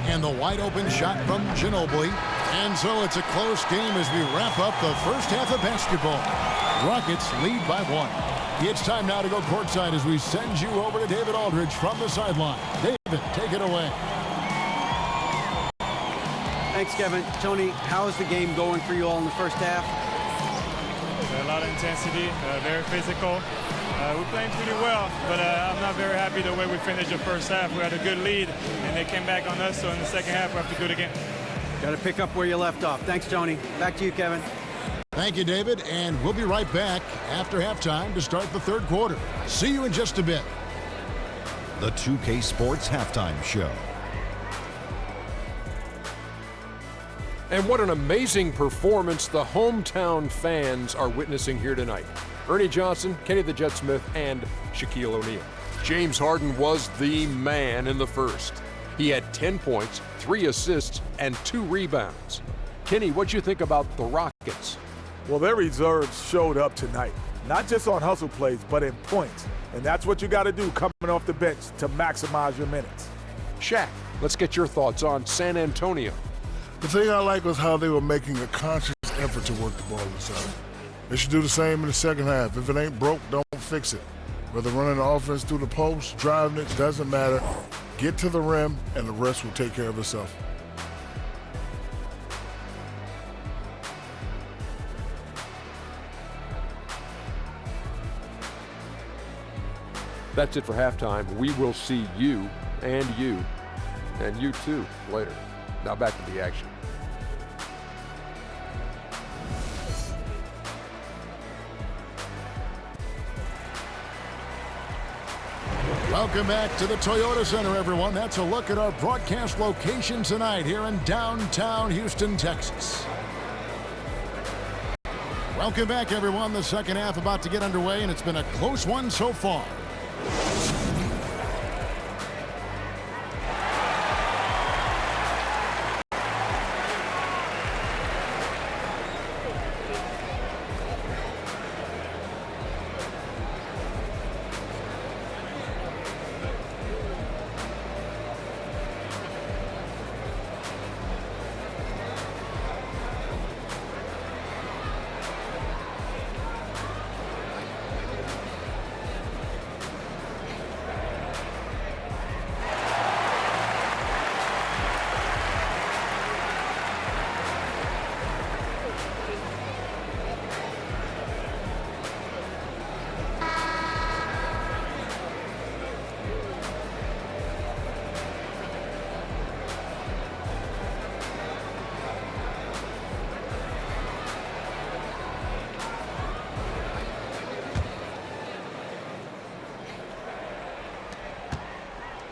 S5: And the wide open shot from Ginobili. And so it's a close game as we wrap up the first half of basketball. Rockets lead by 1. It's time now to go courtside as we send you over to David Aldridge from the sideline. David, take it away.
S8: Thanks, Kevin. Tony, how is the game going for you all in the first half?
S12: A lot of intensity, very physical. We're playing pretty well, but I'm not very happy the way we finished the first half. We had a good lead, and they came back on us, so in the second half, we have to do it again.
S8: Got to pick up where you left off. Thanks, Tony. Back to you, Kevin.
S5: Thank you, David, and we'll be right back after halftime to start the third quarter. See you in just a bit.
S1: The 2K Sports Halftime Show.
S2: And what an amazing performance the hometown fans are witnessing here tonight. Ernie Johnson, Kenny the Jet Smith, and Shaquille O'Neal. James Harden was the man in the first. He had 10 points, 3 assists, and 2 rebounds. Kenny, what'd you think about the Rockets?
S3: Well, their reserves showed up tonight, not just on hustle plays, but in points. And that's what you got to do coming off the bench to maximize your minutes.
S2: Shaq, let's get your thoughts on San Antonio.
S4: The thing I like was how they were making a conscious effort to work the ball inside. They should do the same in the second half. If it ain't broke, don't fix it. Whether running the offense through the post, driving it, doesn't matter. Get to the rim, and the rest will take care of itself.
S2: That's it for halftime. We will see you and you too later. Now back to the action.
S5: Welcome back to the Toyota Center, everyone. That's a look at our broadcast location tonight here in downtown Houston, Texas. Welcome back, everyone. The second half about to get underway, and it's been a close one so far.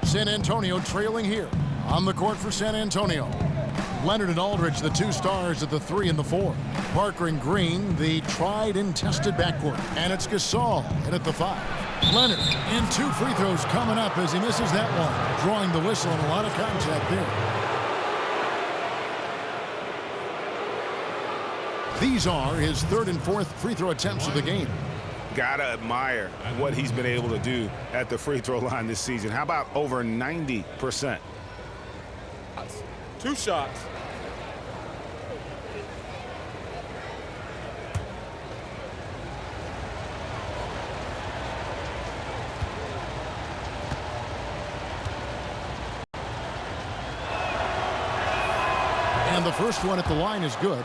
S5: San Antonio trailing here on the court for San Antonio. Leonard and Aldridge, the 2 stars at the 3 and the 4. Parker and Green, the tried and tested backcourt. And it's Gasol in at the 5. Leonard in 2 free throws coming up as he misses that one. Drawing the whistle and a lot of contact there. These are his 3rd and 4th free throw attempts of the game.
S6: Gotta admire what he's been able to do at the free throw line this season. How about over 90%?
S11: 2 shots.
S5: And the first one at the line is good.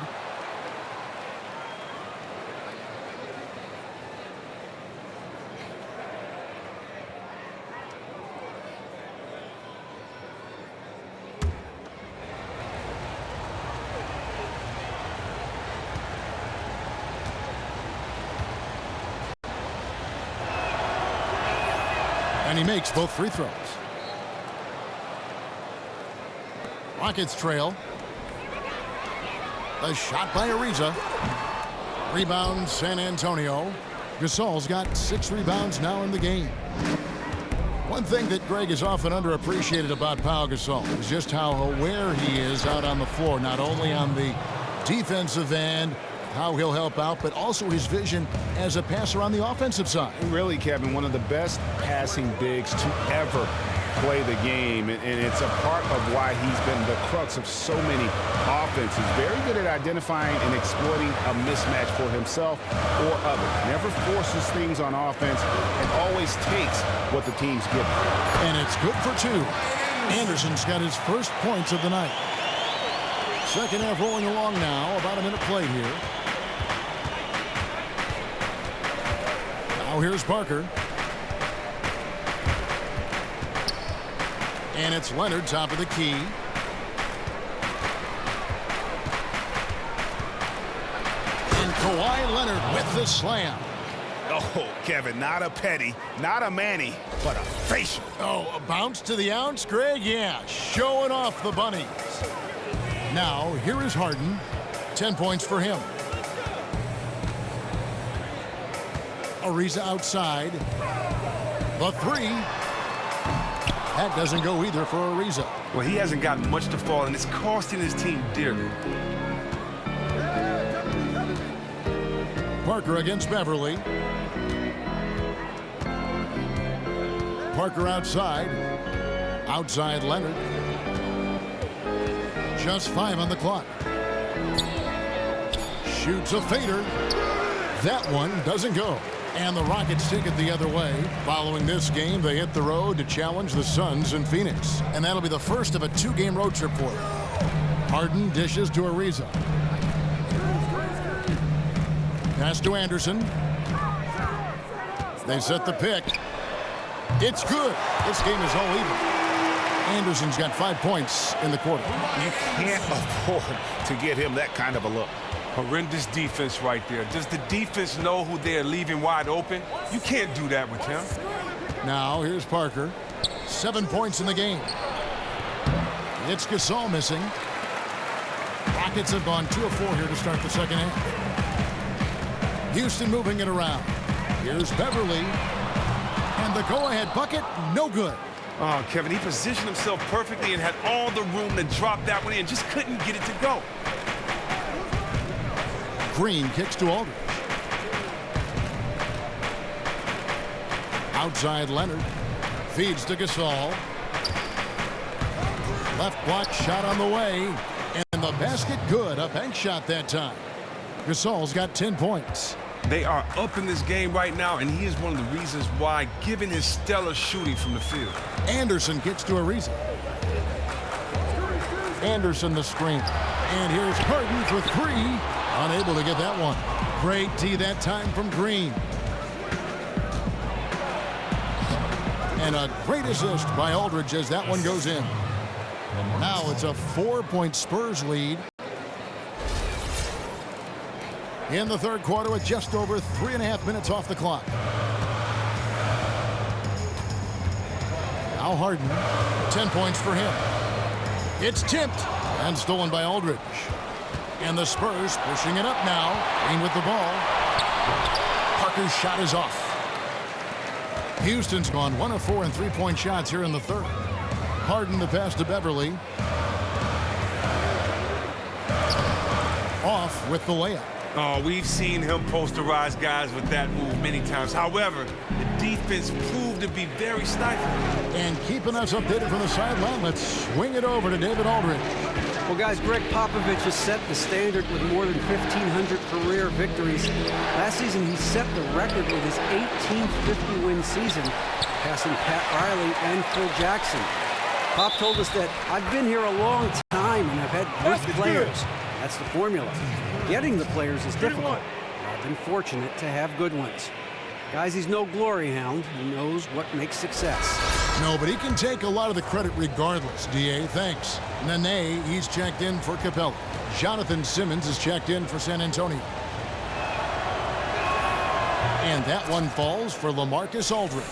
S5: And he makes both free throws. Rockets trail. A shot by Ariza. Rebound San Antonio. Gasol's got 6 rebounds now in the game. One thing that Greg is often underappreciated about Pau Gasol is just how aware he is out on the floor, not only on the defensive end, how he'll help out, but also his vision as a passer on the offensive side.
S6: Really, Kevin, one of the best passing bigs to ever play the game, and it's a part of why he's been the crux of so many offenses. Very good at identifying and exploiting a mismatch for himself or others. Never forces things on offense and always takes what the team's given.
S5: And it's good for 2. Anderson's got his first points of the night. Second half rolling along now. About a minute played here. Now here's Parker. And it's Leonard, top of the key. And Kawhi Leonard with the slam.
S6: Oh, Kevin, not a petty, not a Manny, but a facial.
S5: Oh, a bounce to the ounce, Greg? Yeah, showing off the bunnies. Now, here is Harden. 10 points for him. Ariza outside. The 3. That doesn't go either for Ariza.
S7: Well, he hasn't got much to fall, and it's costing his team dearly.
S5: Parker against Beverly. Parker outside. Outside Leonard. Just 5 on the clock. Shoots a fader. That one doesn't go. And the Rockets take it the other way. Following this game, they hit the road to challenge the Suns in Phoenix. And that'll be the first of a 2-game road trip for them. Harden dishes to Ariza. Pass to Anderson. They set the pick. It's good. This game is all even. Anderson's got 5 points in the quarter.
S6: You can't afford to get him that kind of a look.
S7: Horrendous defense right there. Does the defense know who they're leaving wide open? You can't do that with him.
S5: Now here's Parker. 7 points in the game. It's Gasol missing. Rockets have gone 2 of 4 here to start the second half. Houston moving it around. Here's Beverly. And the go-ahead bucket, no good.
S7: Oh, Kevin, he positioned himself perfectly and had all the room to drop that one in. Just couldn't get it to go.
S5: Green kicks to Aldridge. Outside Leonard. Feeds to Gasol. Left block shot on the way. And the basket good. A bank shot that time. Gasol's got 10 points.
S7: They are up in this game right now, and he is one of the reasons why, given his stellar shooting from the field.
S5: Anderson gets to Ariza. Anderson the screen. And here's Harden for 3. Unable to get that one. Great D that time from Green. And a great assist by Aldridge as that one goes in. Now it's a 4-point Spurs lead. In the third quarter with just over 3.5 minutes off the clock. Now Harden. 10 points for him. It's tipped and stolen by Aldridge. And the Spurs pushing it up now. Green with the ball. Parker's shot is off. Houston's gone 1 of 4 in 3-point shots here in the third. Harden the pass to Beverly. Off with the layup.
S7: Oh, we've seen him posterize guys with that move many times. However, the defense proved to be very stifling.
S5: And keeping us updated from the sideline, let's swing it over to David Aldridge.
S8: Well, guys, Greg Popovich has set the standard with more than 1,500 career victories. Last season, he set the record with his 18th 50-win season, passing Pat Riley and Phil Jackson. Pop told us that I've been here a long time and I've had good players. That's the formula. Getting the players is difficult. I've been fortunate to have good ones. Guys, he's no glory hound. He knows what makes success.
S5: No, but he can take a lot of the credit regardless, D.A. Thanks. Nene, he's checked in for Capella. Jonathan Simmons is checked in for San Antonio. And that one falls for LaMarcus Aldridge.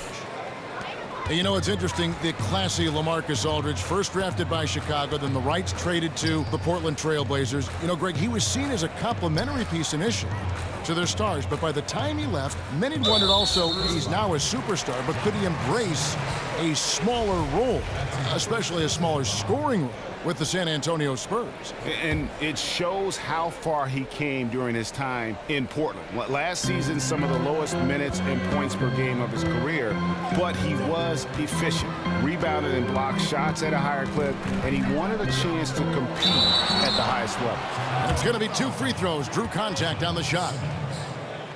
S5: And you know, it's interesting, the classy LaMarcus Aldridge, first drafted by Chicago, then the rights traded to the Portland Trail Blazers. You know, Greg, he was seen as a complimentary piece initially. to their stars, but by the time he left, many wondered also, he's now a superstar, but could he embrace a smaller role, especially a smaller scoring role with the San Antonio Spurs?
S6: And it shows how far he came during his time in Portland. Last season, some of the lowest minutes and points per game of his career, but he was efficient, rebounded and blocked shots at a higher clip, and he wanted a chance to compete at the highest level.
S5: And it's going to be 2 free throws. Drew contact on the shot.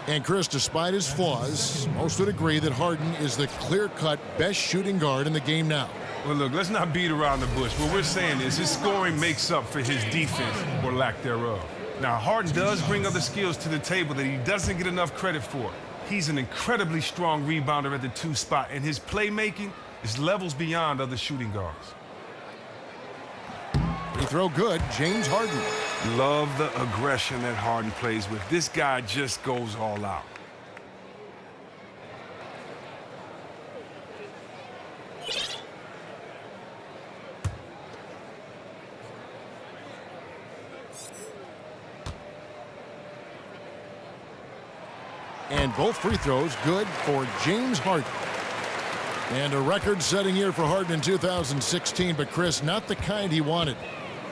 S5: And Chris, despite his flaws, most would agree that Harden is the clear-cut best shooting guard in the game now.
S7: Well, look, let's not beat around the bush. What we're saying is his scoring makes up for his defense or lack thereof. Now, Harden does bring other skills to the table that he doesn't get enough credit for. He's an incredibly strong rebounder at the 2 spot, and his playmaking is levels beyond other shooting guards.
S5: Free throw good, James Harden.
S7: Love the aggression that Harden plays with. This guy just goes all out.
S5: And both free throws good for James Harden. And a record-setting year for Harden in 2016, but Chris, not the kind he wanted.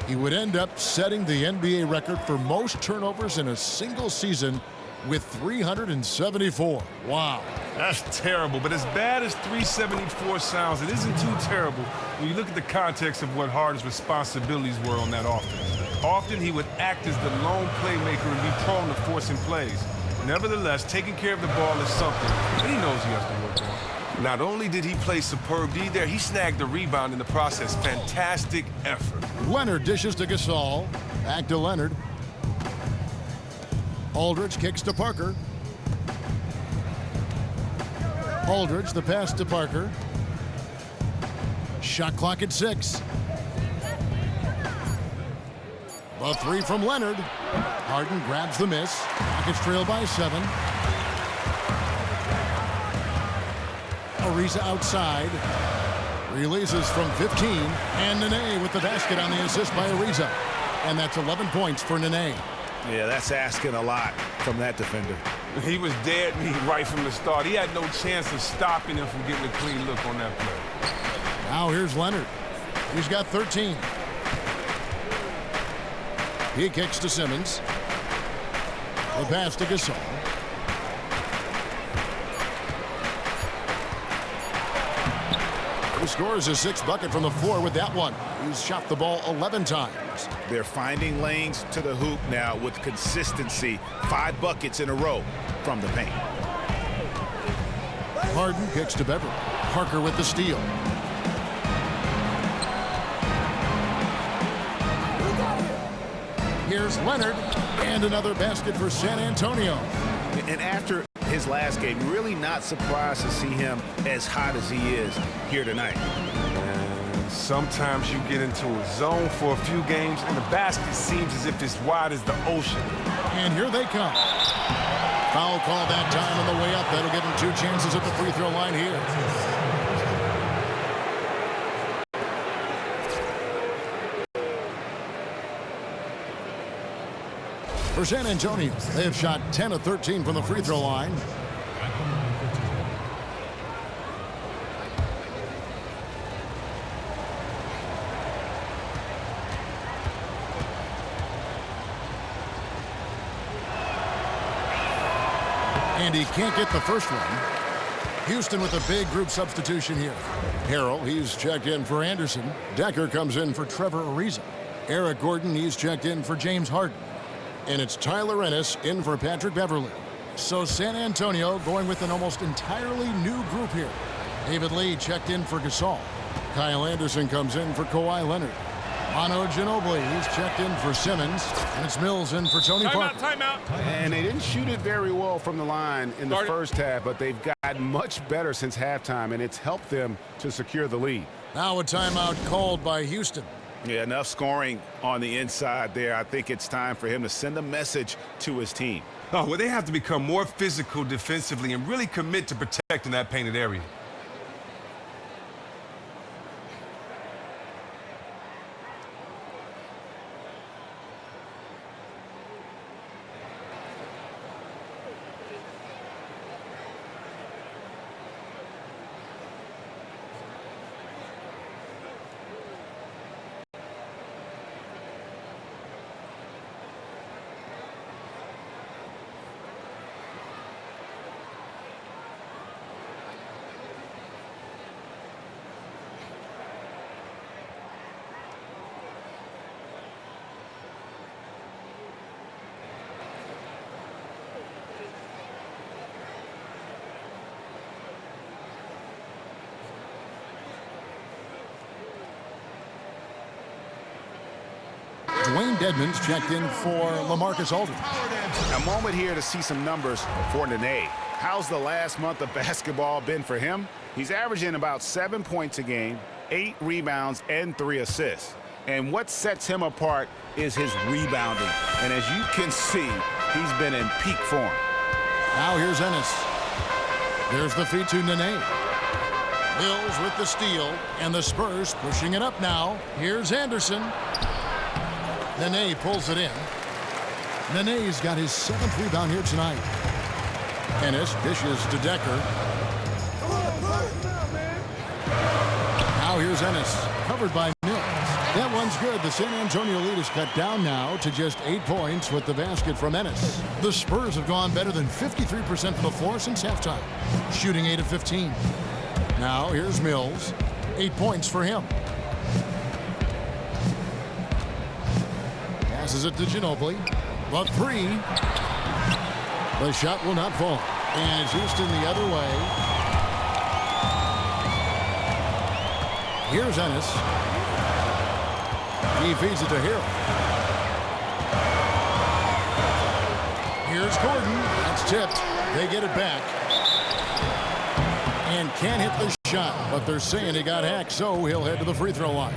S5: He would end up setting the NBA record for most turnovers in a single season with 374. Wow.
S7: That's terrible, but as bad as 374 sounds, it isn't too terrible when you look at the context of what Harden's responsibilities were on that offense. Often he would act as the lone playmaker and be prone to forcing plays. Nevertheless, taking care of the ball is something that he knows he has to work on. Not only did he play superb D there, he snagged the rebound in the process. Fantastic effort.
S5: Leonard dishes to Gasol. Back to Leonard. Aldridge kicks to Parker. Aldridge, the pass to Parker. Shot clock at 6. A 3 from Leonard. Harden grabs the miss. Rockets trail by 7. Ariza outside. Releases from 15. And Nene with the basket on the assist by Ariza. And that's 11 points for Nene.
S13: Yeah, that's asking a lot from that defender.
S7: He was dead meat right from the start. He had no chance of stopping him from getting a clean look on that play.
S5: Now here's Leonard. He's got 13. He kicks to Simmons. The pass to Gasol. He scores his 6th bucket from the floor with that one. He's shot the ball 11 times.
S13: They're finding lanes to the hoop now with consistency. 5 buckets in a row from the paint.
S5: Harden kicks to Beverly. Parker with the steal. Here's Leonard, and another basket for San Antonio.
S13: And after his last game, really not surprised to see him as hot as he is here tonight.
S7: And sometimes you get into a zone for a few games, and the basket seems as if it's wide as the ocean.
S5: And here they come. Foul call that time on the way up. That'll give him 2 chances at the free throw line here. For San Antonio, they have shot 10 of 13 from the free throw line. And he can't get the first one. Houston with a big group substitution here. Harrell, he's checked in for Anderson. Decker comes in for Trevor Ariza. Eric Gordon, he's checked in for James Harden. And it's Tyler Ennis in for Patrick Beverly. So San Antonio going with an almost entirely new group here. David Lee checked in for Gasol. Kyle Anderson comes in for Kawhi Leonard. Manu Ginobili, he's checked in for Simmons. And it's Mills in for Tony Parker.
S11: Timeout.
S6: And they didn't shoot it very well from the line in the first half, but they've gotten much better since halftime, and it's helped them to secure the lead.
S5: Now a timeout called by Houston.
S13: Yeah, enough scoring on the inside there. I think it's time for him to send a message to his team.
S7: Oh, well, they have to become more physical defensively and really commit to protecting that painted area.
S5: Dwayne Dedmon's checked in for LaMarcus Aldridge.
S13: A moment here to see some numbers for Nene. How's the last month of basketball been for him? He's averaging about 7 points a game, 8 rebounds, and 3 assists. And what sets him apart is his rebounding. And as you can see, he's been in peak form.
S5: Now here's Ennis. There's the feed to Nene. Mills with the steal, and the Spurs pushing it up now. Here's Anderson. Nene pulls it in. Nene's got his 7th rebound here tonight. Ennis dishes to Decker. Now here's Ennis, covered by Mills. That one's good. The San Antonio lead is cut down now to just 8 points with the basket from Ennis. The Spurs have gone better than 53% from the floor since halftime, shooting 8 of 15. Now here's Mills, 8 points for him. Passes it to Ginobili. The 3. The shot will not fall. And it's Houston the other way. Here's Ennis. He feeds it to Hill. Here's Gordon. That's tipped. They get it back. And can't hit the shot, but they're saying he got hacked, so he'll head to the free throw line.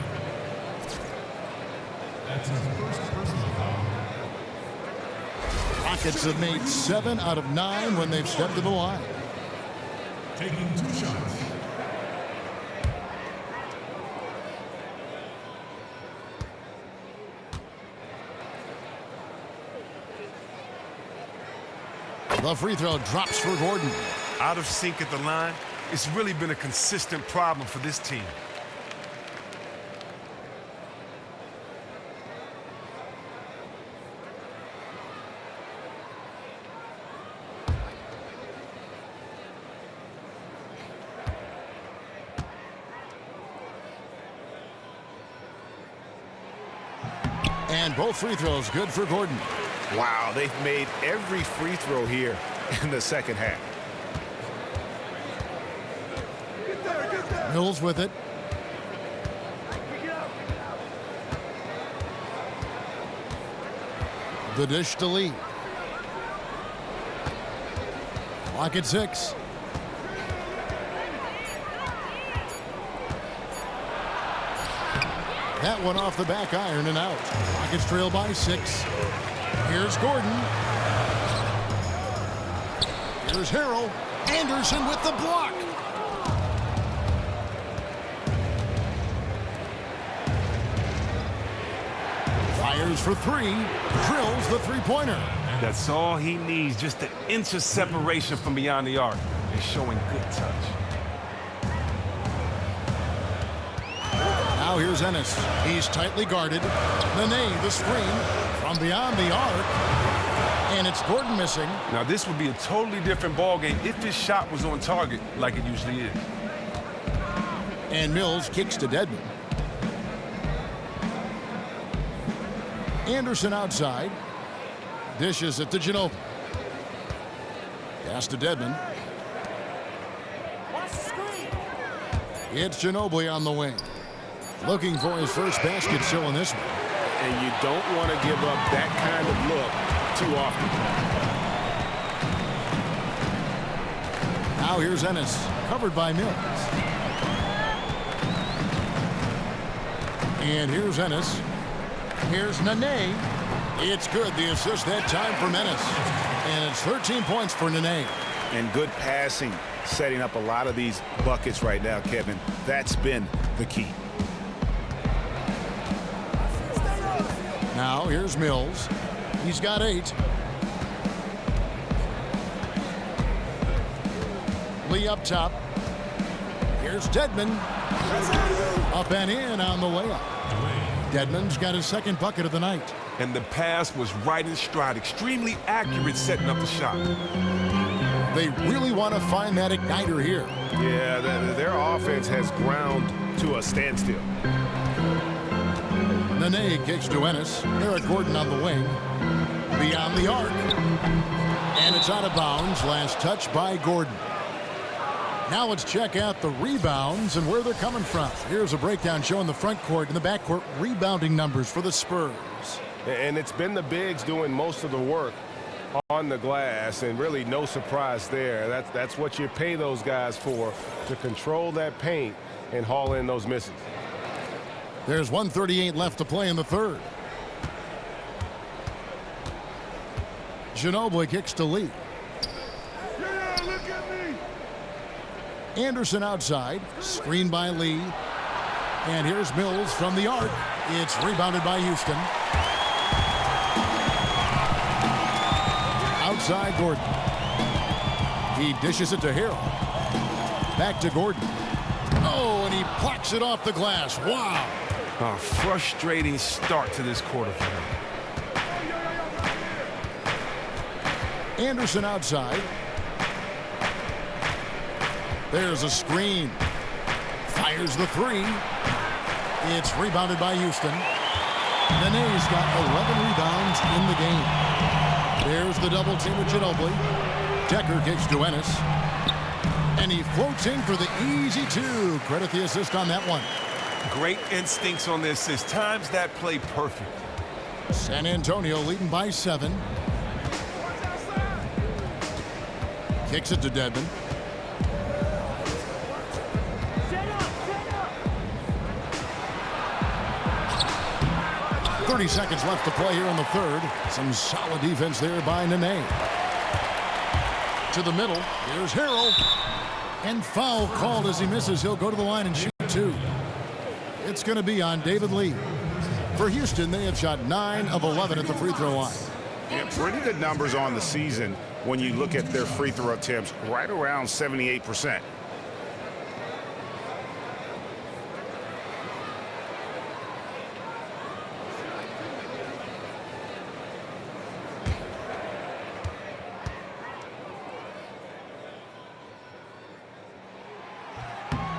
S5: Rockets have made 7 out of 9 when they've stepped to the line.
S14: Taking 2 shots.
S5: The free throw drops for Gordon.
S7: Out of sync at the line. It's really been a consistent problem for this team.
S5: And both free throws good for Gordon.
S13: Wow, they've made every free throw here in the second half.
S5: Mills with it. The dish to Lee. Clock at 6. That one off the back iron and out. Rockets trail by 6. Here's Gordon. Here's Harrell. Anderson with the block. Fires for 3. Drills the three-pointer.
S7: That's all he needs, just an inch of separation from beyond the arc. And showing good touch.
S5: Now here's Ennis. He's tightly guarded. Nene, the screen from beyond the arc. And it's Gordon missing.
S7: Now this would be a totally different ball game if his shot was on target like it usually is.
S5: And Mills kicks to Dedmon. Anderson outside. Dishes it to Ginobili. Pass to Dedmon. It's Ginobili on the wing. Looking for his first basket still in this one.
S13: And you don't want to give up that kind of look too often.
S5: Now here's Ennis, covered by Mills. And here's Ennis. Here's Nene. It's good. The assist that time for Ennis. And it's 13 points for Nene.
S13: And good passing, setting up a lot of these buckets right now, Kevin. That's been the key.
S5: Now here's Mills. He's got 8. Lee up top. Here's Dedmon. Up and in on the layup. Dedmon's got his 2nd bucket of the night.
S7: And the pass was right in stride. Extremely accurate setting up the shot.
S5: They really want to find that igniter here.
S13: Yeah, their offense has ground to a standstill.
S5: Nene kicks to Ennis. Eric Gordon on the wing. Beyond the arc. And it's out of bounds. Last touch by Gordon. Now let's check out the rebounds and where they're coming from. Here's a breakdown showing the front court and the back court rebounding numbers for the Spurs.
S6: And it's been the bigs doing most of the work on the glass, and really no surprise there. That's what you pay those guys for, to control that paint and haul in those misses.
S5: There's 1:38 left to play in the third. Ginobili kicks to Lee.
S4: Yeah, look at me.
S5: Anderson outside, screened by Lee. And here's Mills from the arc. It's rebounded by Houston. Outside Gordon. He dishes it to Harrell. Back to Gordon. Oh, and he plucks it off the glass. Wow.
S7: A frustrating start to this quarter for him.
S5: Anderson outside. There's a screen. Fires the three. It's rebounded by Houston. Nene's got 11 rebounds in the game. There's the double team with Ginobili. Decker kicks to Ennis. And he floats in for the easy two. Credit the assist on that one.
S7: Great instincts on the assist. Times that play perfect.
S5: San Antonio leading by 7. Kicks it to Dedmon. .30 seconds left to play here in the third. Some solid defense there by Nene. To the middle. Here's Harrell. And foul called as he misses. He'll go to the line and shoot 2. It's going to be on David Lee. For Houston, they have shot 9 of 11 at the free throw line.
S13: Yeah, pretty good numbers on the season when you look at their free throw attempts, right around 78%.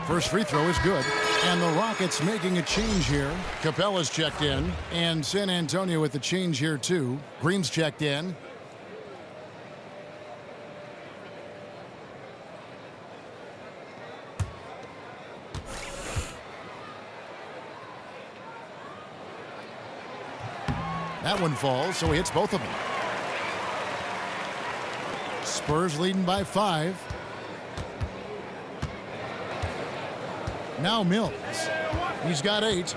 S5: First free throw is good. And the Rockets making a change here. Capella's checked in. And San Antonio with the change here, too. Green's checked in. That one falls, so he hits both of them. Spurs leading by 5. Now Mills. He's got 8.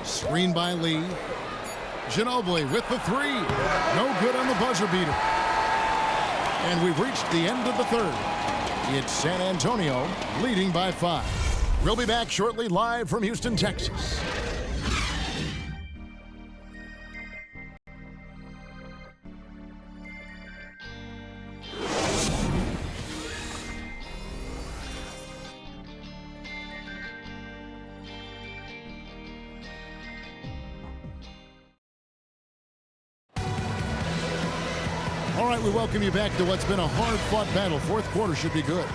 S5: Screen by Lee. Ginobili with the 3. No good on the buzzer beater. And we've reached the end of the third. It's San Antonio leading by 5. We'll be back shortly live from Houston, Texas. All right, we welcome you back to what's been a hard-fought battle. Fourth quarter should be good.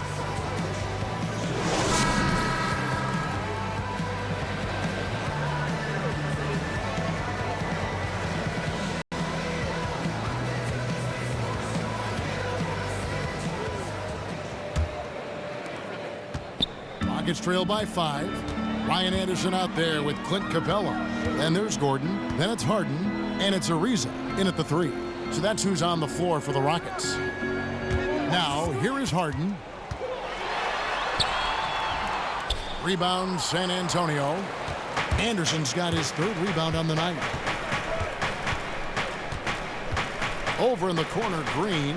S5: Rockets trail by 5. Ryan Anderson out there with Clint Capella. Then there's Gordon. Then it's Harden. And it's Ariza in at the 3. So that's who's on the floor for the Rockets. Now, here is Harden. Rebound, San Antonio. Anderson's got his 3rd rebound on the night. Over in the corner, Green.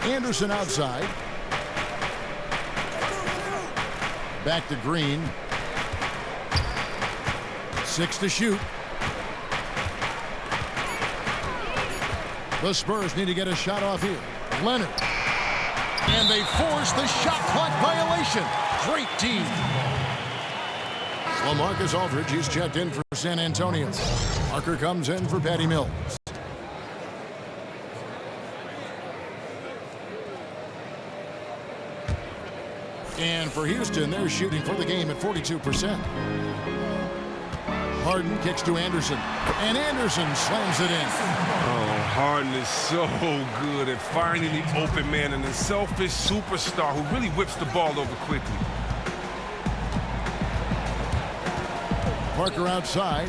S5: Anderson outside. Back to Green. 6 to shoot. The Spurs need to get a shot off here. Leonard. And they force the shot clock violation. Great team. LaMarcus Aldridge, he's checked in for San Antonio. Parker comes in for Patty Mills. And for Houston, they're shooting for the game at 42%. Harden kicks to Anderson. And Anderson slams it in.
S7: Oh, Harden is so good at finding the open man and a selfish superstar who really whips the ball over quickly.
S5: Parker outside.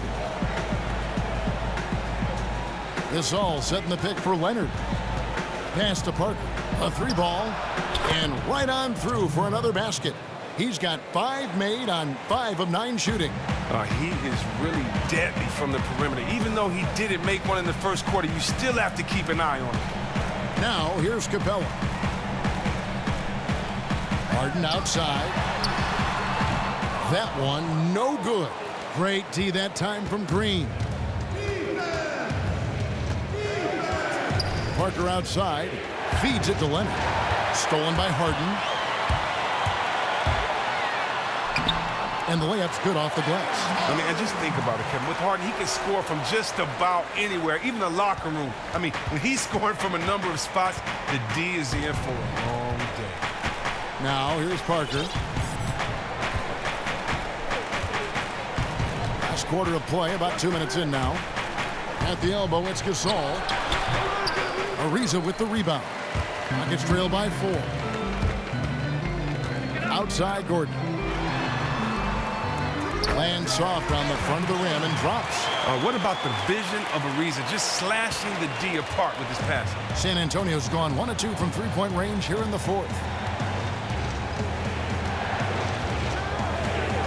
S5: Gasol setting the pick for Leonard. Pass to Parker. A 3-ball. And right on through for another basket. He's got 5 made on 5 of 9 shooting.
S7: He is really deadly from the perimeter. Even though he didn't make one in the first quarter, you still have to keep an eye on him.
S5: Now, here's Capella. Harden outside. That one, no good. Great D that time from Green. Parker outside. Feeds it to Leonard. Stolen by Harden. And the layup's good off the glass.
S7: I mean, and just think about it, Kevin. With Harden, he can score from just about anywhere, even the locker room. I mean, when he's scoring from a number of spots, the D is in for a long day.
S5: Now, here's Parker. Last quarter of play, about 2 minutes in now. At the elbow, it's Gasol. Ariza with the rebound. Rockets trail by 4. Outside, Gordon. Lands soft on the front of the rim and drops.
S7: What about the vision of Ariza just slashing the D apart with his passing?
S5: San Antonio's gone 1 of 2 from 3-point range here in the 4th.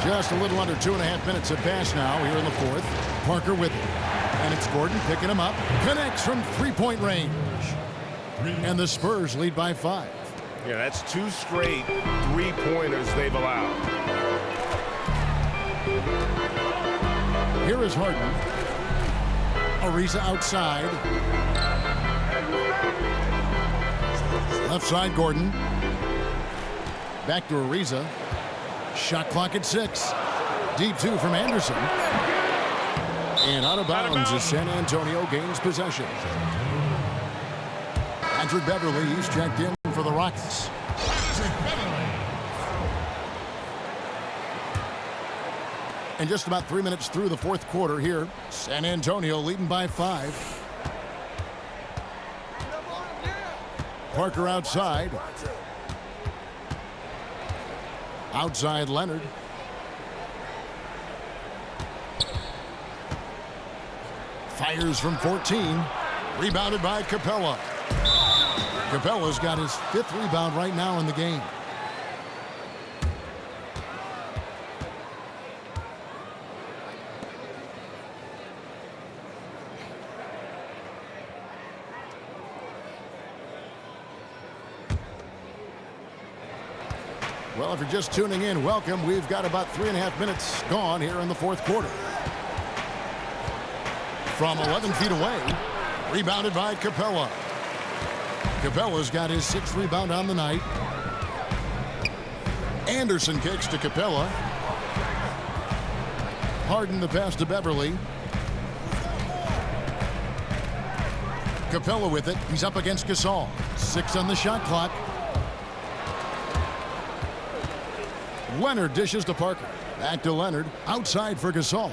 S5: Just a little under 2.5 minutes have passed now here in the 4th. Parker with it. And it's Gordon picking him up. Connects from 3-point range. And the Spurs lead by 5.
S13: Yeah, that's 2 straight 3-pointers they've allowed.
S5: Here is Harden. Ariza outside. Left side, Gordon. Back to Ariza. Shot clock at 6. Deep 2 from Anderson. And out of bounds as San Antonio gains possession. Patrick Beverly, he's checked in for the Rockets. And just about 3 minutes through the 4th quarter here. San Antonio leading by 5. Parker outside. Outside Leonard. Fires from 14. Rebounded by Capella. Capella's got his 5th rebound right now in the game. Well, if you're just tuning in, welcome. We've got about 3.5 minutes gone here in the 4th quarter. From 11 feet away, rebounded by Capella. Capella's got his 6th rebound on the night. Anderson kicks to Capella. Harden the pass to Beverly. Capella with it. He's up against Gasol. 6 on the shot clock. Leonard dishes to Parker. Back to Leonard. Outside for Gasol.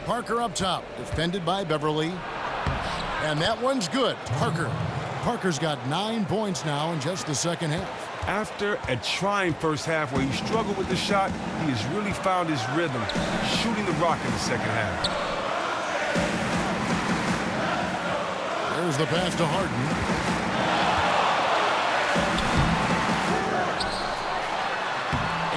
S5: Parker up top. Defended by Beverly. And that one's good. Parker's got 9 points now in just the second half.
S7: After a trying first half where he struggled with the shot, he has really found his rhythm, shooting the rock in the second half.
S5: There's the pass to Harden.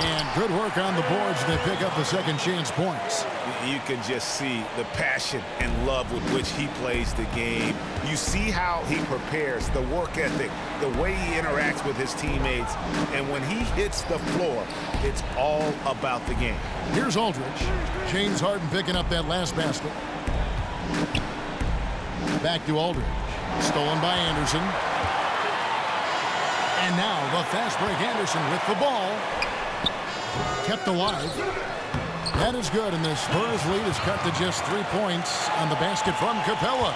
S5: And good work on the boards. They pick up the second chance points.
S13: You can just see the passion and love with which he plays the game. You see how he prepares, the work ethic, the way he interacts with his teammates. And when he hits the floor, it's all about the game.
S5: Here's Aldridge. James Harden picking up that last basket. Back to Aldridge. Stolen by Anderson. And now the fast break Anderson with the ball. Kept alive. That is good, and the Spurs lead is cut to just 3 points on the basket from Capella.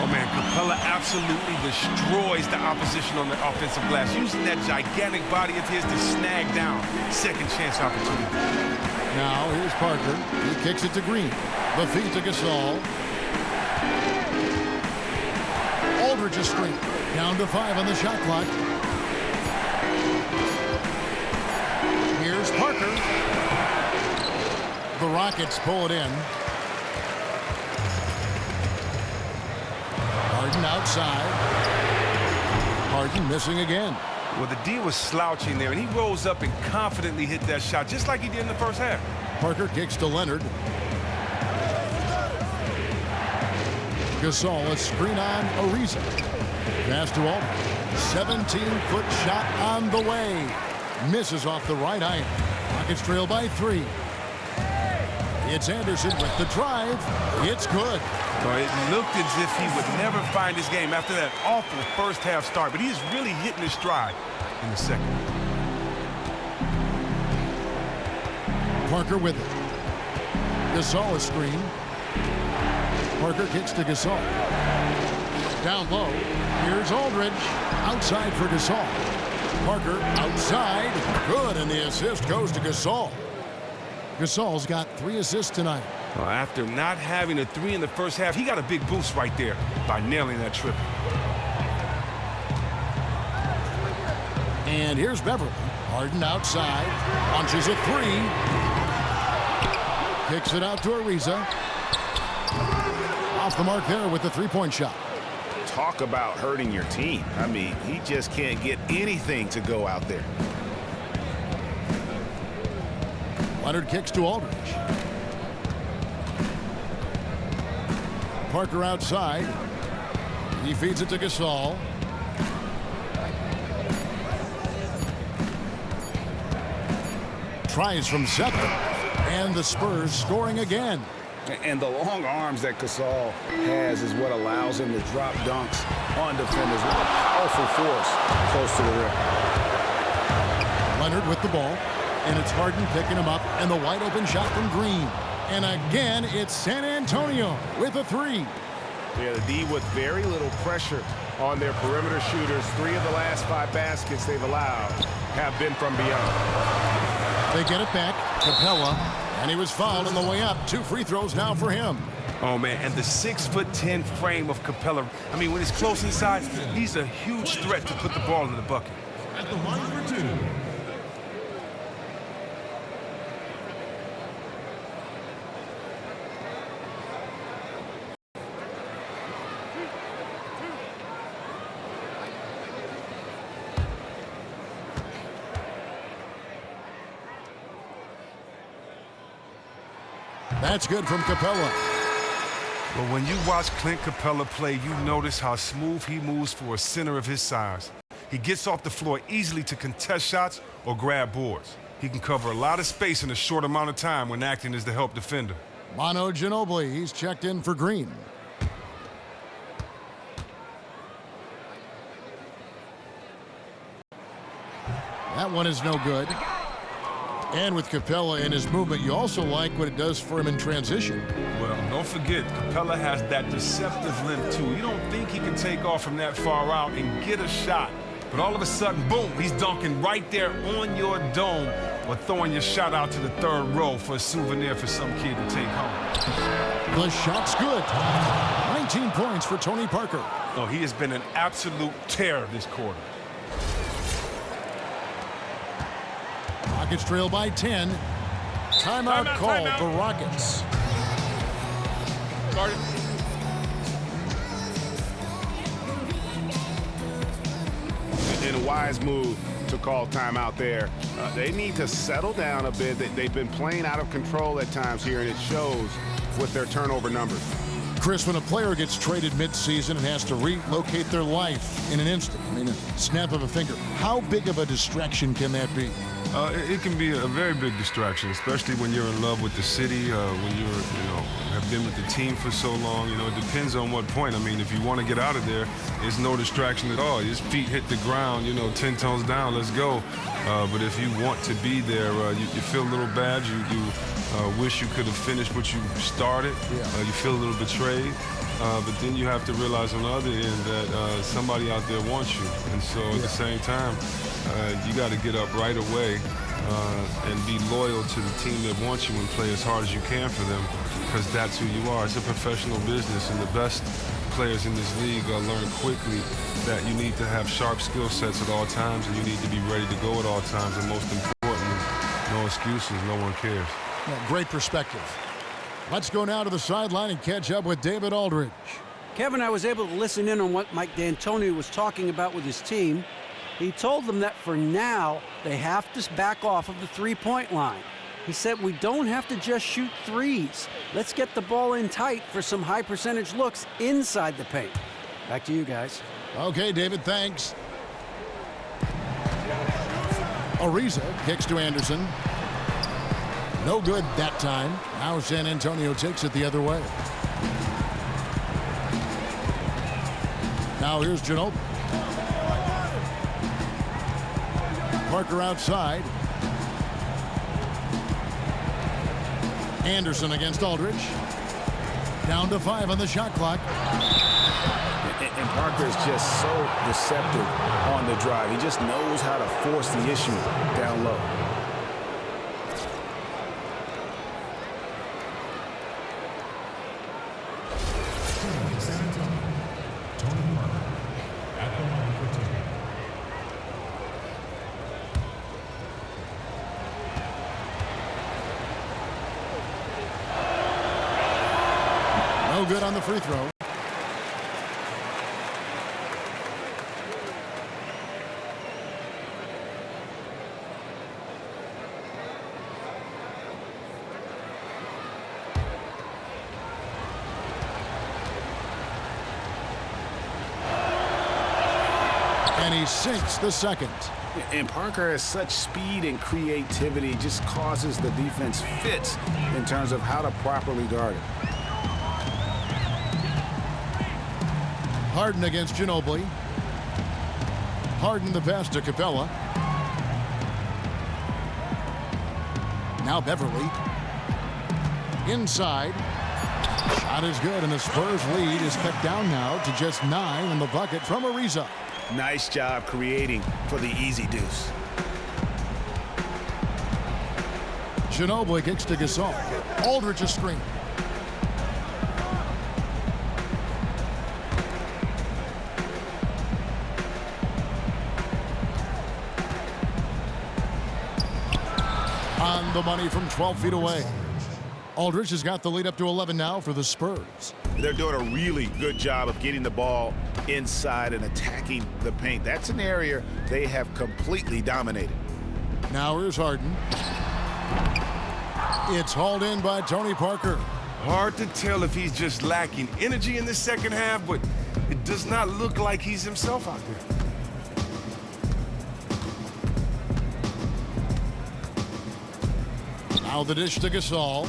S7: Oh, man, Capella absolutely destroys the opposition on the offensive glass, using that gigantic body of his to snag down second chance opportunity.
S5: Now here's Parker. He kicks it to Green. The feed to Gasol. Aldridge is straight. Down to 5 on the shot clock. Here's Parker. The Rockets pull it in. Harden outside. Harden missing again.
S7: Well, the D was slouching there, and he rose up and confidently hit that shot, just like he did in the first half.
S5: Parker kicks to Leonard. Gasol, a screen on Ariza. Pass to Aldridge. 17-foot shot on the way. Misses off the right iron. Rockets trail by 3. It's Anderson with the drive. It's good.
S7: Well, it looked as if he would never find his game after that awful first half start, but he's really hitting his stride in the second.
S5: Parker with it. Gasol a screen. Parker kicks to Gasol. Down low. Here's Aldridge. Outside for Gasol. Parker outside. Good, and the assist goes to Gasol. Gasol's got 3 assists tonight.
S7: Well, after not having a 3 in the first half, he got a big boost right there by nailing that triple.
S5: And here's Beverly. Harden outside. Launches a 3. Kicks it out to Ariza. Off the mark there with the 3-point shot.
S13: Talk about hurting your team. I mean, he just can't get anything to go out there.
S5: Leonard kicks to Aldridge. Parker outside. He feeds it to Gasol. Tries from 7. And the Spurs scoring again.
S13: And the long arms that Gasol has is what allows him to drop dunks on defenders. What a powerful force close to the rim.
S5: Leonard with the ball. And it's Harden picking him up. And the wide open shot from Green. And again, it's San Antonio with a 3.
S13: Yeah, the D with very little pressure on their perimeter shooters. 3 of the last 5 baskets they've allowed have been from beyond.
S5: They get it back. Capella. And he was fouled on the way up. 2 free throws now for him.
S7: Oh, man, and the 6'10" frame of Capella. I mean, when he's close inside, he's a huge threat to put the ball in the bucket.
S14: At the line for 2.
S5: That's good from Capella.
S7: But when you watch Clint Capella play, you notice how smooth he moves for a center of his size. He gets off the floor easily to contest shots or grab boards. He can cover a lot of space in a short amount of time when acting as the help defender.
S5: Manu Ginobili, he's checked in for Green. That one is no good. And with Capella and his movement, you also like what it does for him in transition.
S7: Well, don't forget, Capella has that deceptive limp, too. You don't think he can take off from that far out and get a shot. But all of a sudden, boom, he's dunking right there on your dome or throwing your shot out to the 3rd row for a souvenir for some kid to take home.
S5: The shot's good. 19 points for Tony Parker.
S7: Oh, he has been an absolute terror this quarter.
S5: Rockets trail by 10. Timeout called the Rockets.
S2: Guarded.
S13: And a wise move to call timeout there. They need to settle down a bit. They've been playing out of control at times here, and it shows with their turnover numbers.
S5: Chris, when a player gets traded mid-season and has to relocate their life in an instant, I mean, a snap of a finger, how big of a distraction can that be?
S7: It can be a very big distraction, especially when you're in love with the city, when you're, have been with the team for so long. It depends on what point. I mean, if you want to get out of there, it's no distraction at all. Your feet hit the ground, 10 toes down, let's go. But if you want to be there, you feel a little bad. You wish you could have finished what you started. Yeah. You feel a little betrayed. But then you have to realize on the other end that somebody out there wants you. And so at the same time, you got to get up right away and be loyal to the team that wants you and play as hard as you can for them, because that's who you are. It's a professional business, and the best players in this league learn quickly that you need to have sharp skill sets at all times, and you need to be ready to go at all times, and most importantly, no excuses, no one cares.
S5: Yeah, great perspective. Let's go now to the sideline and catch up with David Aldridge.
S8: Kevin, I was able to listen in on what Mike D'Antoni was talking about with his team. He told them that for now, they have to back off of the three-point line. He said, we don't have to just shoot threes. Let's get the ball in tight for some high-percentage looks inside the paint. Back to you guys.
S5: Okay, David, thanks. Ariza kicks to Anderson. No good that time. Now San Antonio takes it the other way. Now here's Ginobili. Parker outside. Anderson against Aldridge. Down to 5 on the shot clock.
S13: And Parker is just so deceptive on the drive. He just knows how to force the issue down low.
S5: No good on the free throw. And he sinks the second.
S13: And Parker has such speed and creativity, just causes the defense fits in terms of how to properly guard it.
S5: Harden against Ginobili. Harden the pass to Capella. Now Beverly. Inside. Shot is good, and the Spurs lead is cut down now to just 9 in the bucket from Ariza.
S13: Nice job creating for the easy deuce.
S5: Ginobili kicks to Gasol. Aldridge a screen. On the money from 12 feet away. Aldridge has got the lead up to 11 now for the Spurs.
S13: They're doing a really good job of getting the ball inside and attacking the paint. That's an area they have completely dominated.
S5: Now here's Harden. It's hauled in by Tony Parker.
S7: Hard to tell if he's just lacking energy in the second half, but it does not look like he's himself out there.
S5: Now the dish to Gasol.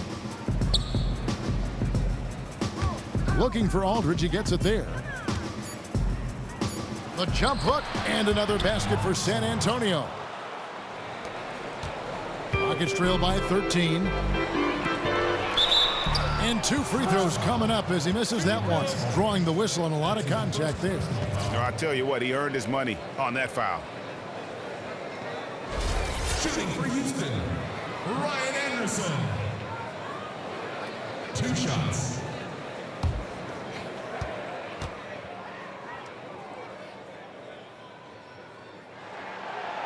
S5: Looking for Aldridge, he gets it there. The jump hook and another basket for San Antonio. Rockets trail by 13. And 2 free throws coming up as he misses that one. Drawing the whistle and a lot of contact there.
S13: No, I tell you what, he earned his money on that foul.
S14: Shooting for Houston, Ryan Anderson. 2 shots.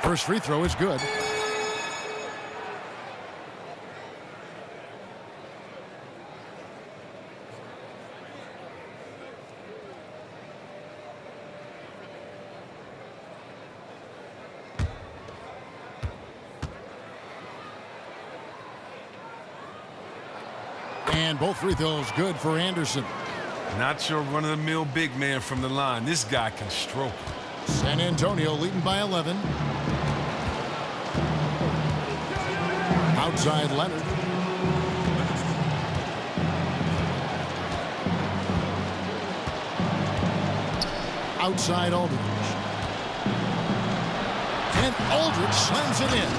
S5: First free throw is good. And both free throws good for Anderson.
S7: Not your run-of-the-mill big man from the line. This guy can stroke.
S5: San Antonio leading by 11. Outside Leonard. Outside Aldridge. And Aldridge slams it in.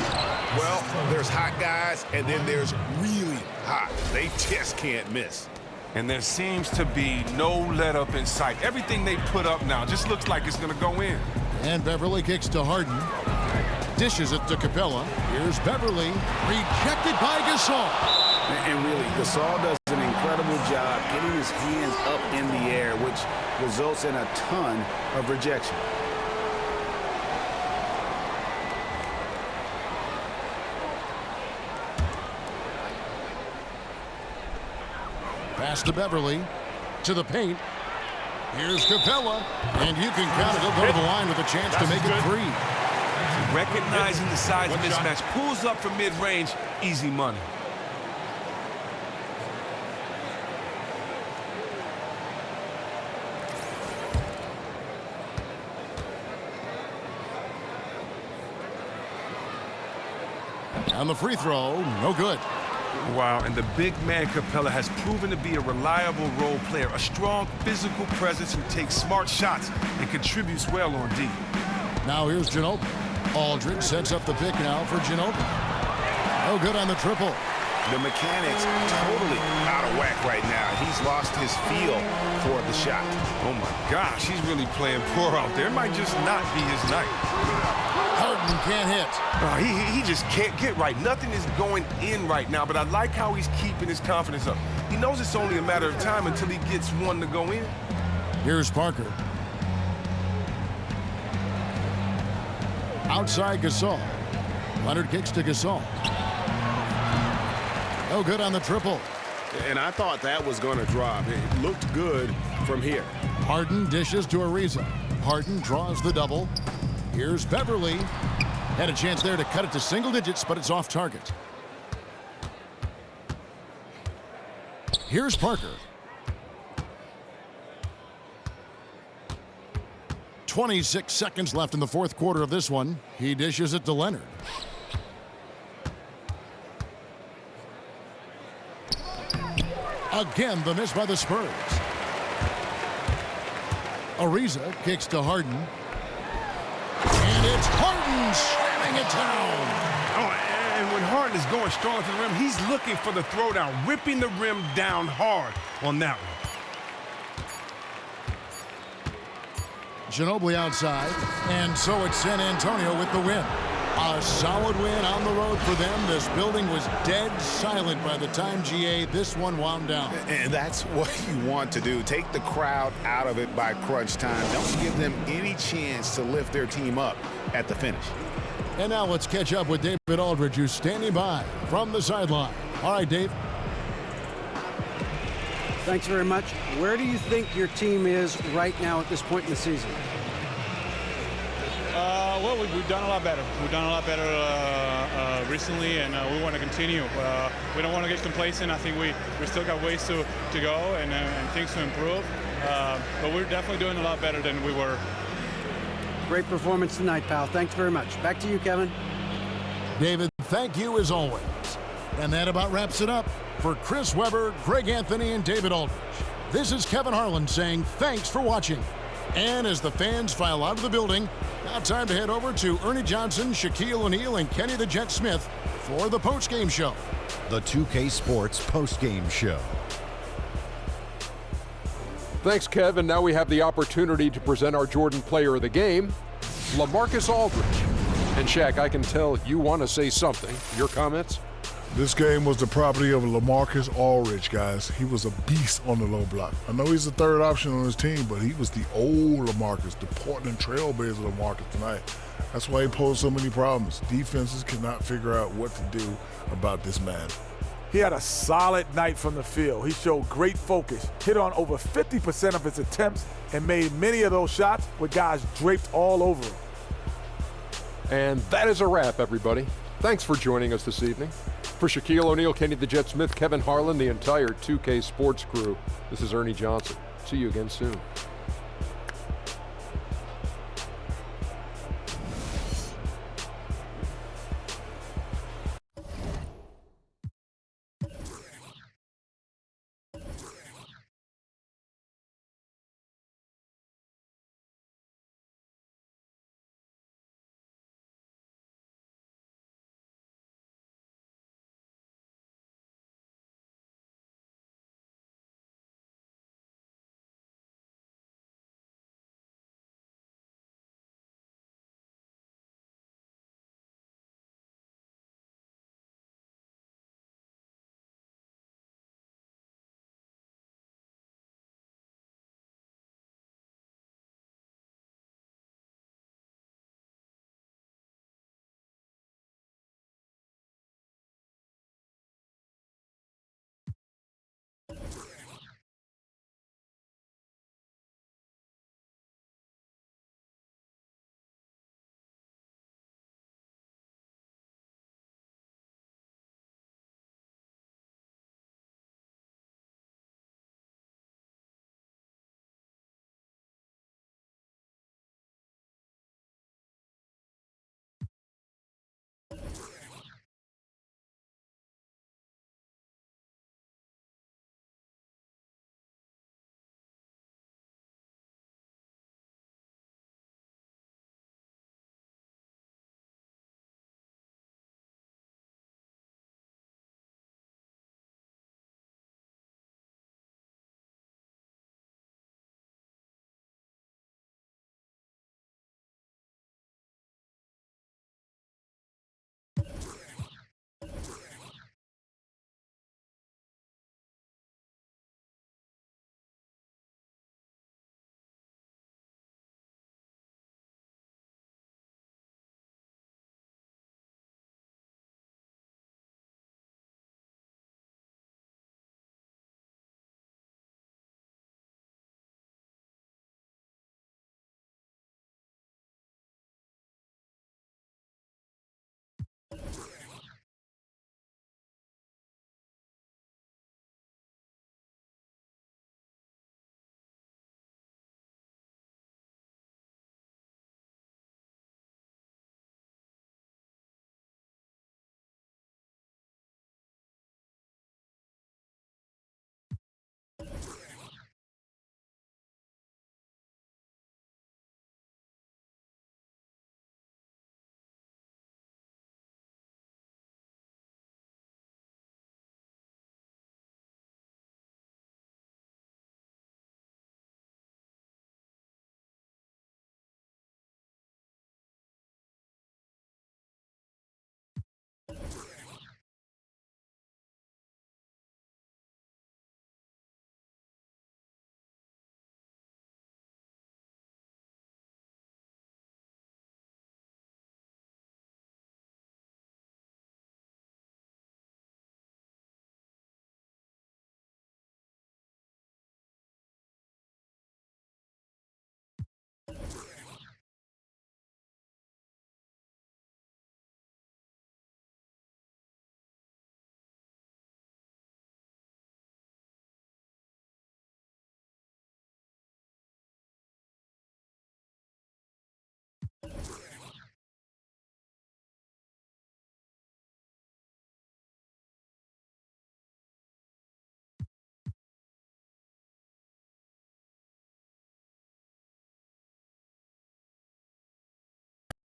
S13: Well, there's hot guys, and then there's really hot. They just can't miss.
S7: And there seems to be no let-up in sight. Everything they put up now just looks like it's going to go in.
S5: And Beverly kicks to Harden. Dishes it to Capella. Here's Beverly. Rejected by Gasol.
S13: And really, Gasol does an incredible job getting his hands up in the air, which results in a ton of rejection.
S5: Pass to Beverly. To the paint. Here's Capella. And you can count it. He'll go to the line with a chance to make it 3.
S7: Recognizing the size mismatch, pulls up from mid-range, easy money.
S5: On the free throw, no good.
S7: Wow, and the big man Capella has proven to be a reliable role player, a strong physical presence who takes smart shots and contributes well on D.
S5: Now here's Ginobili. Aldridge sets up the pick now for Ginobili. No good on the triple.
S13: The mechanics totally out of whack right now. He's lost his feel for the shot.
S7: Oh my gosh, he's really playing poor out there. It might just not be his night.
S5: Harden can't hit.
S7: He just can't get right. Nothing is going in right now, but I like how he's keeping his confidence up. He knows it's only a matter of time until he gets one to go in.
S5: Here's Parker. Outside Gasol. Leonard kicks to Gasol. No good on the triple.
S6: And I thought that was going to drop. It looked good from here.
S5: Harden dishes to Ariza. Harden draws the double. Here's Beverly. Had a chance there to cut it to single digits, but it's off target. Here's Parker. 26 seconds left in the fourth quarter of this one. He dishes it to Leonard. Again, the miss by the Spurs. Ariza kicks to Harden. And it's Harden slamming it down.
S7: Oh, and when Harden is going strong to the rim, he's looking for the throwdown, ripping the rim down hard on that one.
S5: Ginobili outside, and so it's San Antonio with the win. A solid win on the road for them. This building was dead silent by the time, GA, this one wound down.
S13: And that's what you want to do. Take the crowd out of it by crunch time. Don't give them any chance to lift their team up at the finish.
S5: And now let's catch up with David Aldridge, who's standing by from the sideline. All right, Dave.
S8: Thanks very much. Where do you think your team is right now at this point in the season?
S12: Well, we've done a lot better. We've done a lot better recently, and we want to continue. We don't want to get complacent. I think we still got ways to go and things to improve. But we're definitely doing a lot better than we were.
S8: Great performance tonight, pal. Thanks very much. Back to you, Kevin.
S5: David, thank you as always. And that about wraps it up. For Chris Webber, Greg Anthony, and David Aldridge, this is Kevin Harlan saying thanks for watching. And as the fans file out of the building, now time to head over to Ernie Johnson, Shaquille O'Neal, and Kenny the Jet Smith for the postgame show.
S1: The 2K Sports postgame show.
S2: Thanks, Kev. And now we have the opportunity to present our Jordan Player of the Game, LaMarcus Aldridge. And Shaq, I can tell you want to say something. Your comments?
S4: This game was the property of LaMarcus Aldridge, guys. He was a beast on the low block. I know he's the third option on his team, but he was the old LaMarcus, the Portland Trailblazer LaMarcus tonight. That's why he posed so many problems. Defenses cannot figure out what to do about this man.
S3: He had a solid night from the field. He showed great focus, hit on over 50% of his attempts, and made many of those shots with guys draped all over him.
S2: And that is a wrap, everybody. Thanks for joining us this evening. For Shaquille O'Neal, Kenny the Jet Smith, Kevin Harlan, the entire 2K Sports crew, this is Ernie Johnson. See you again soon.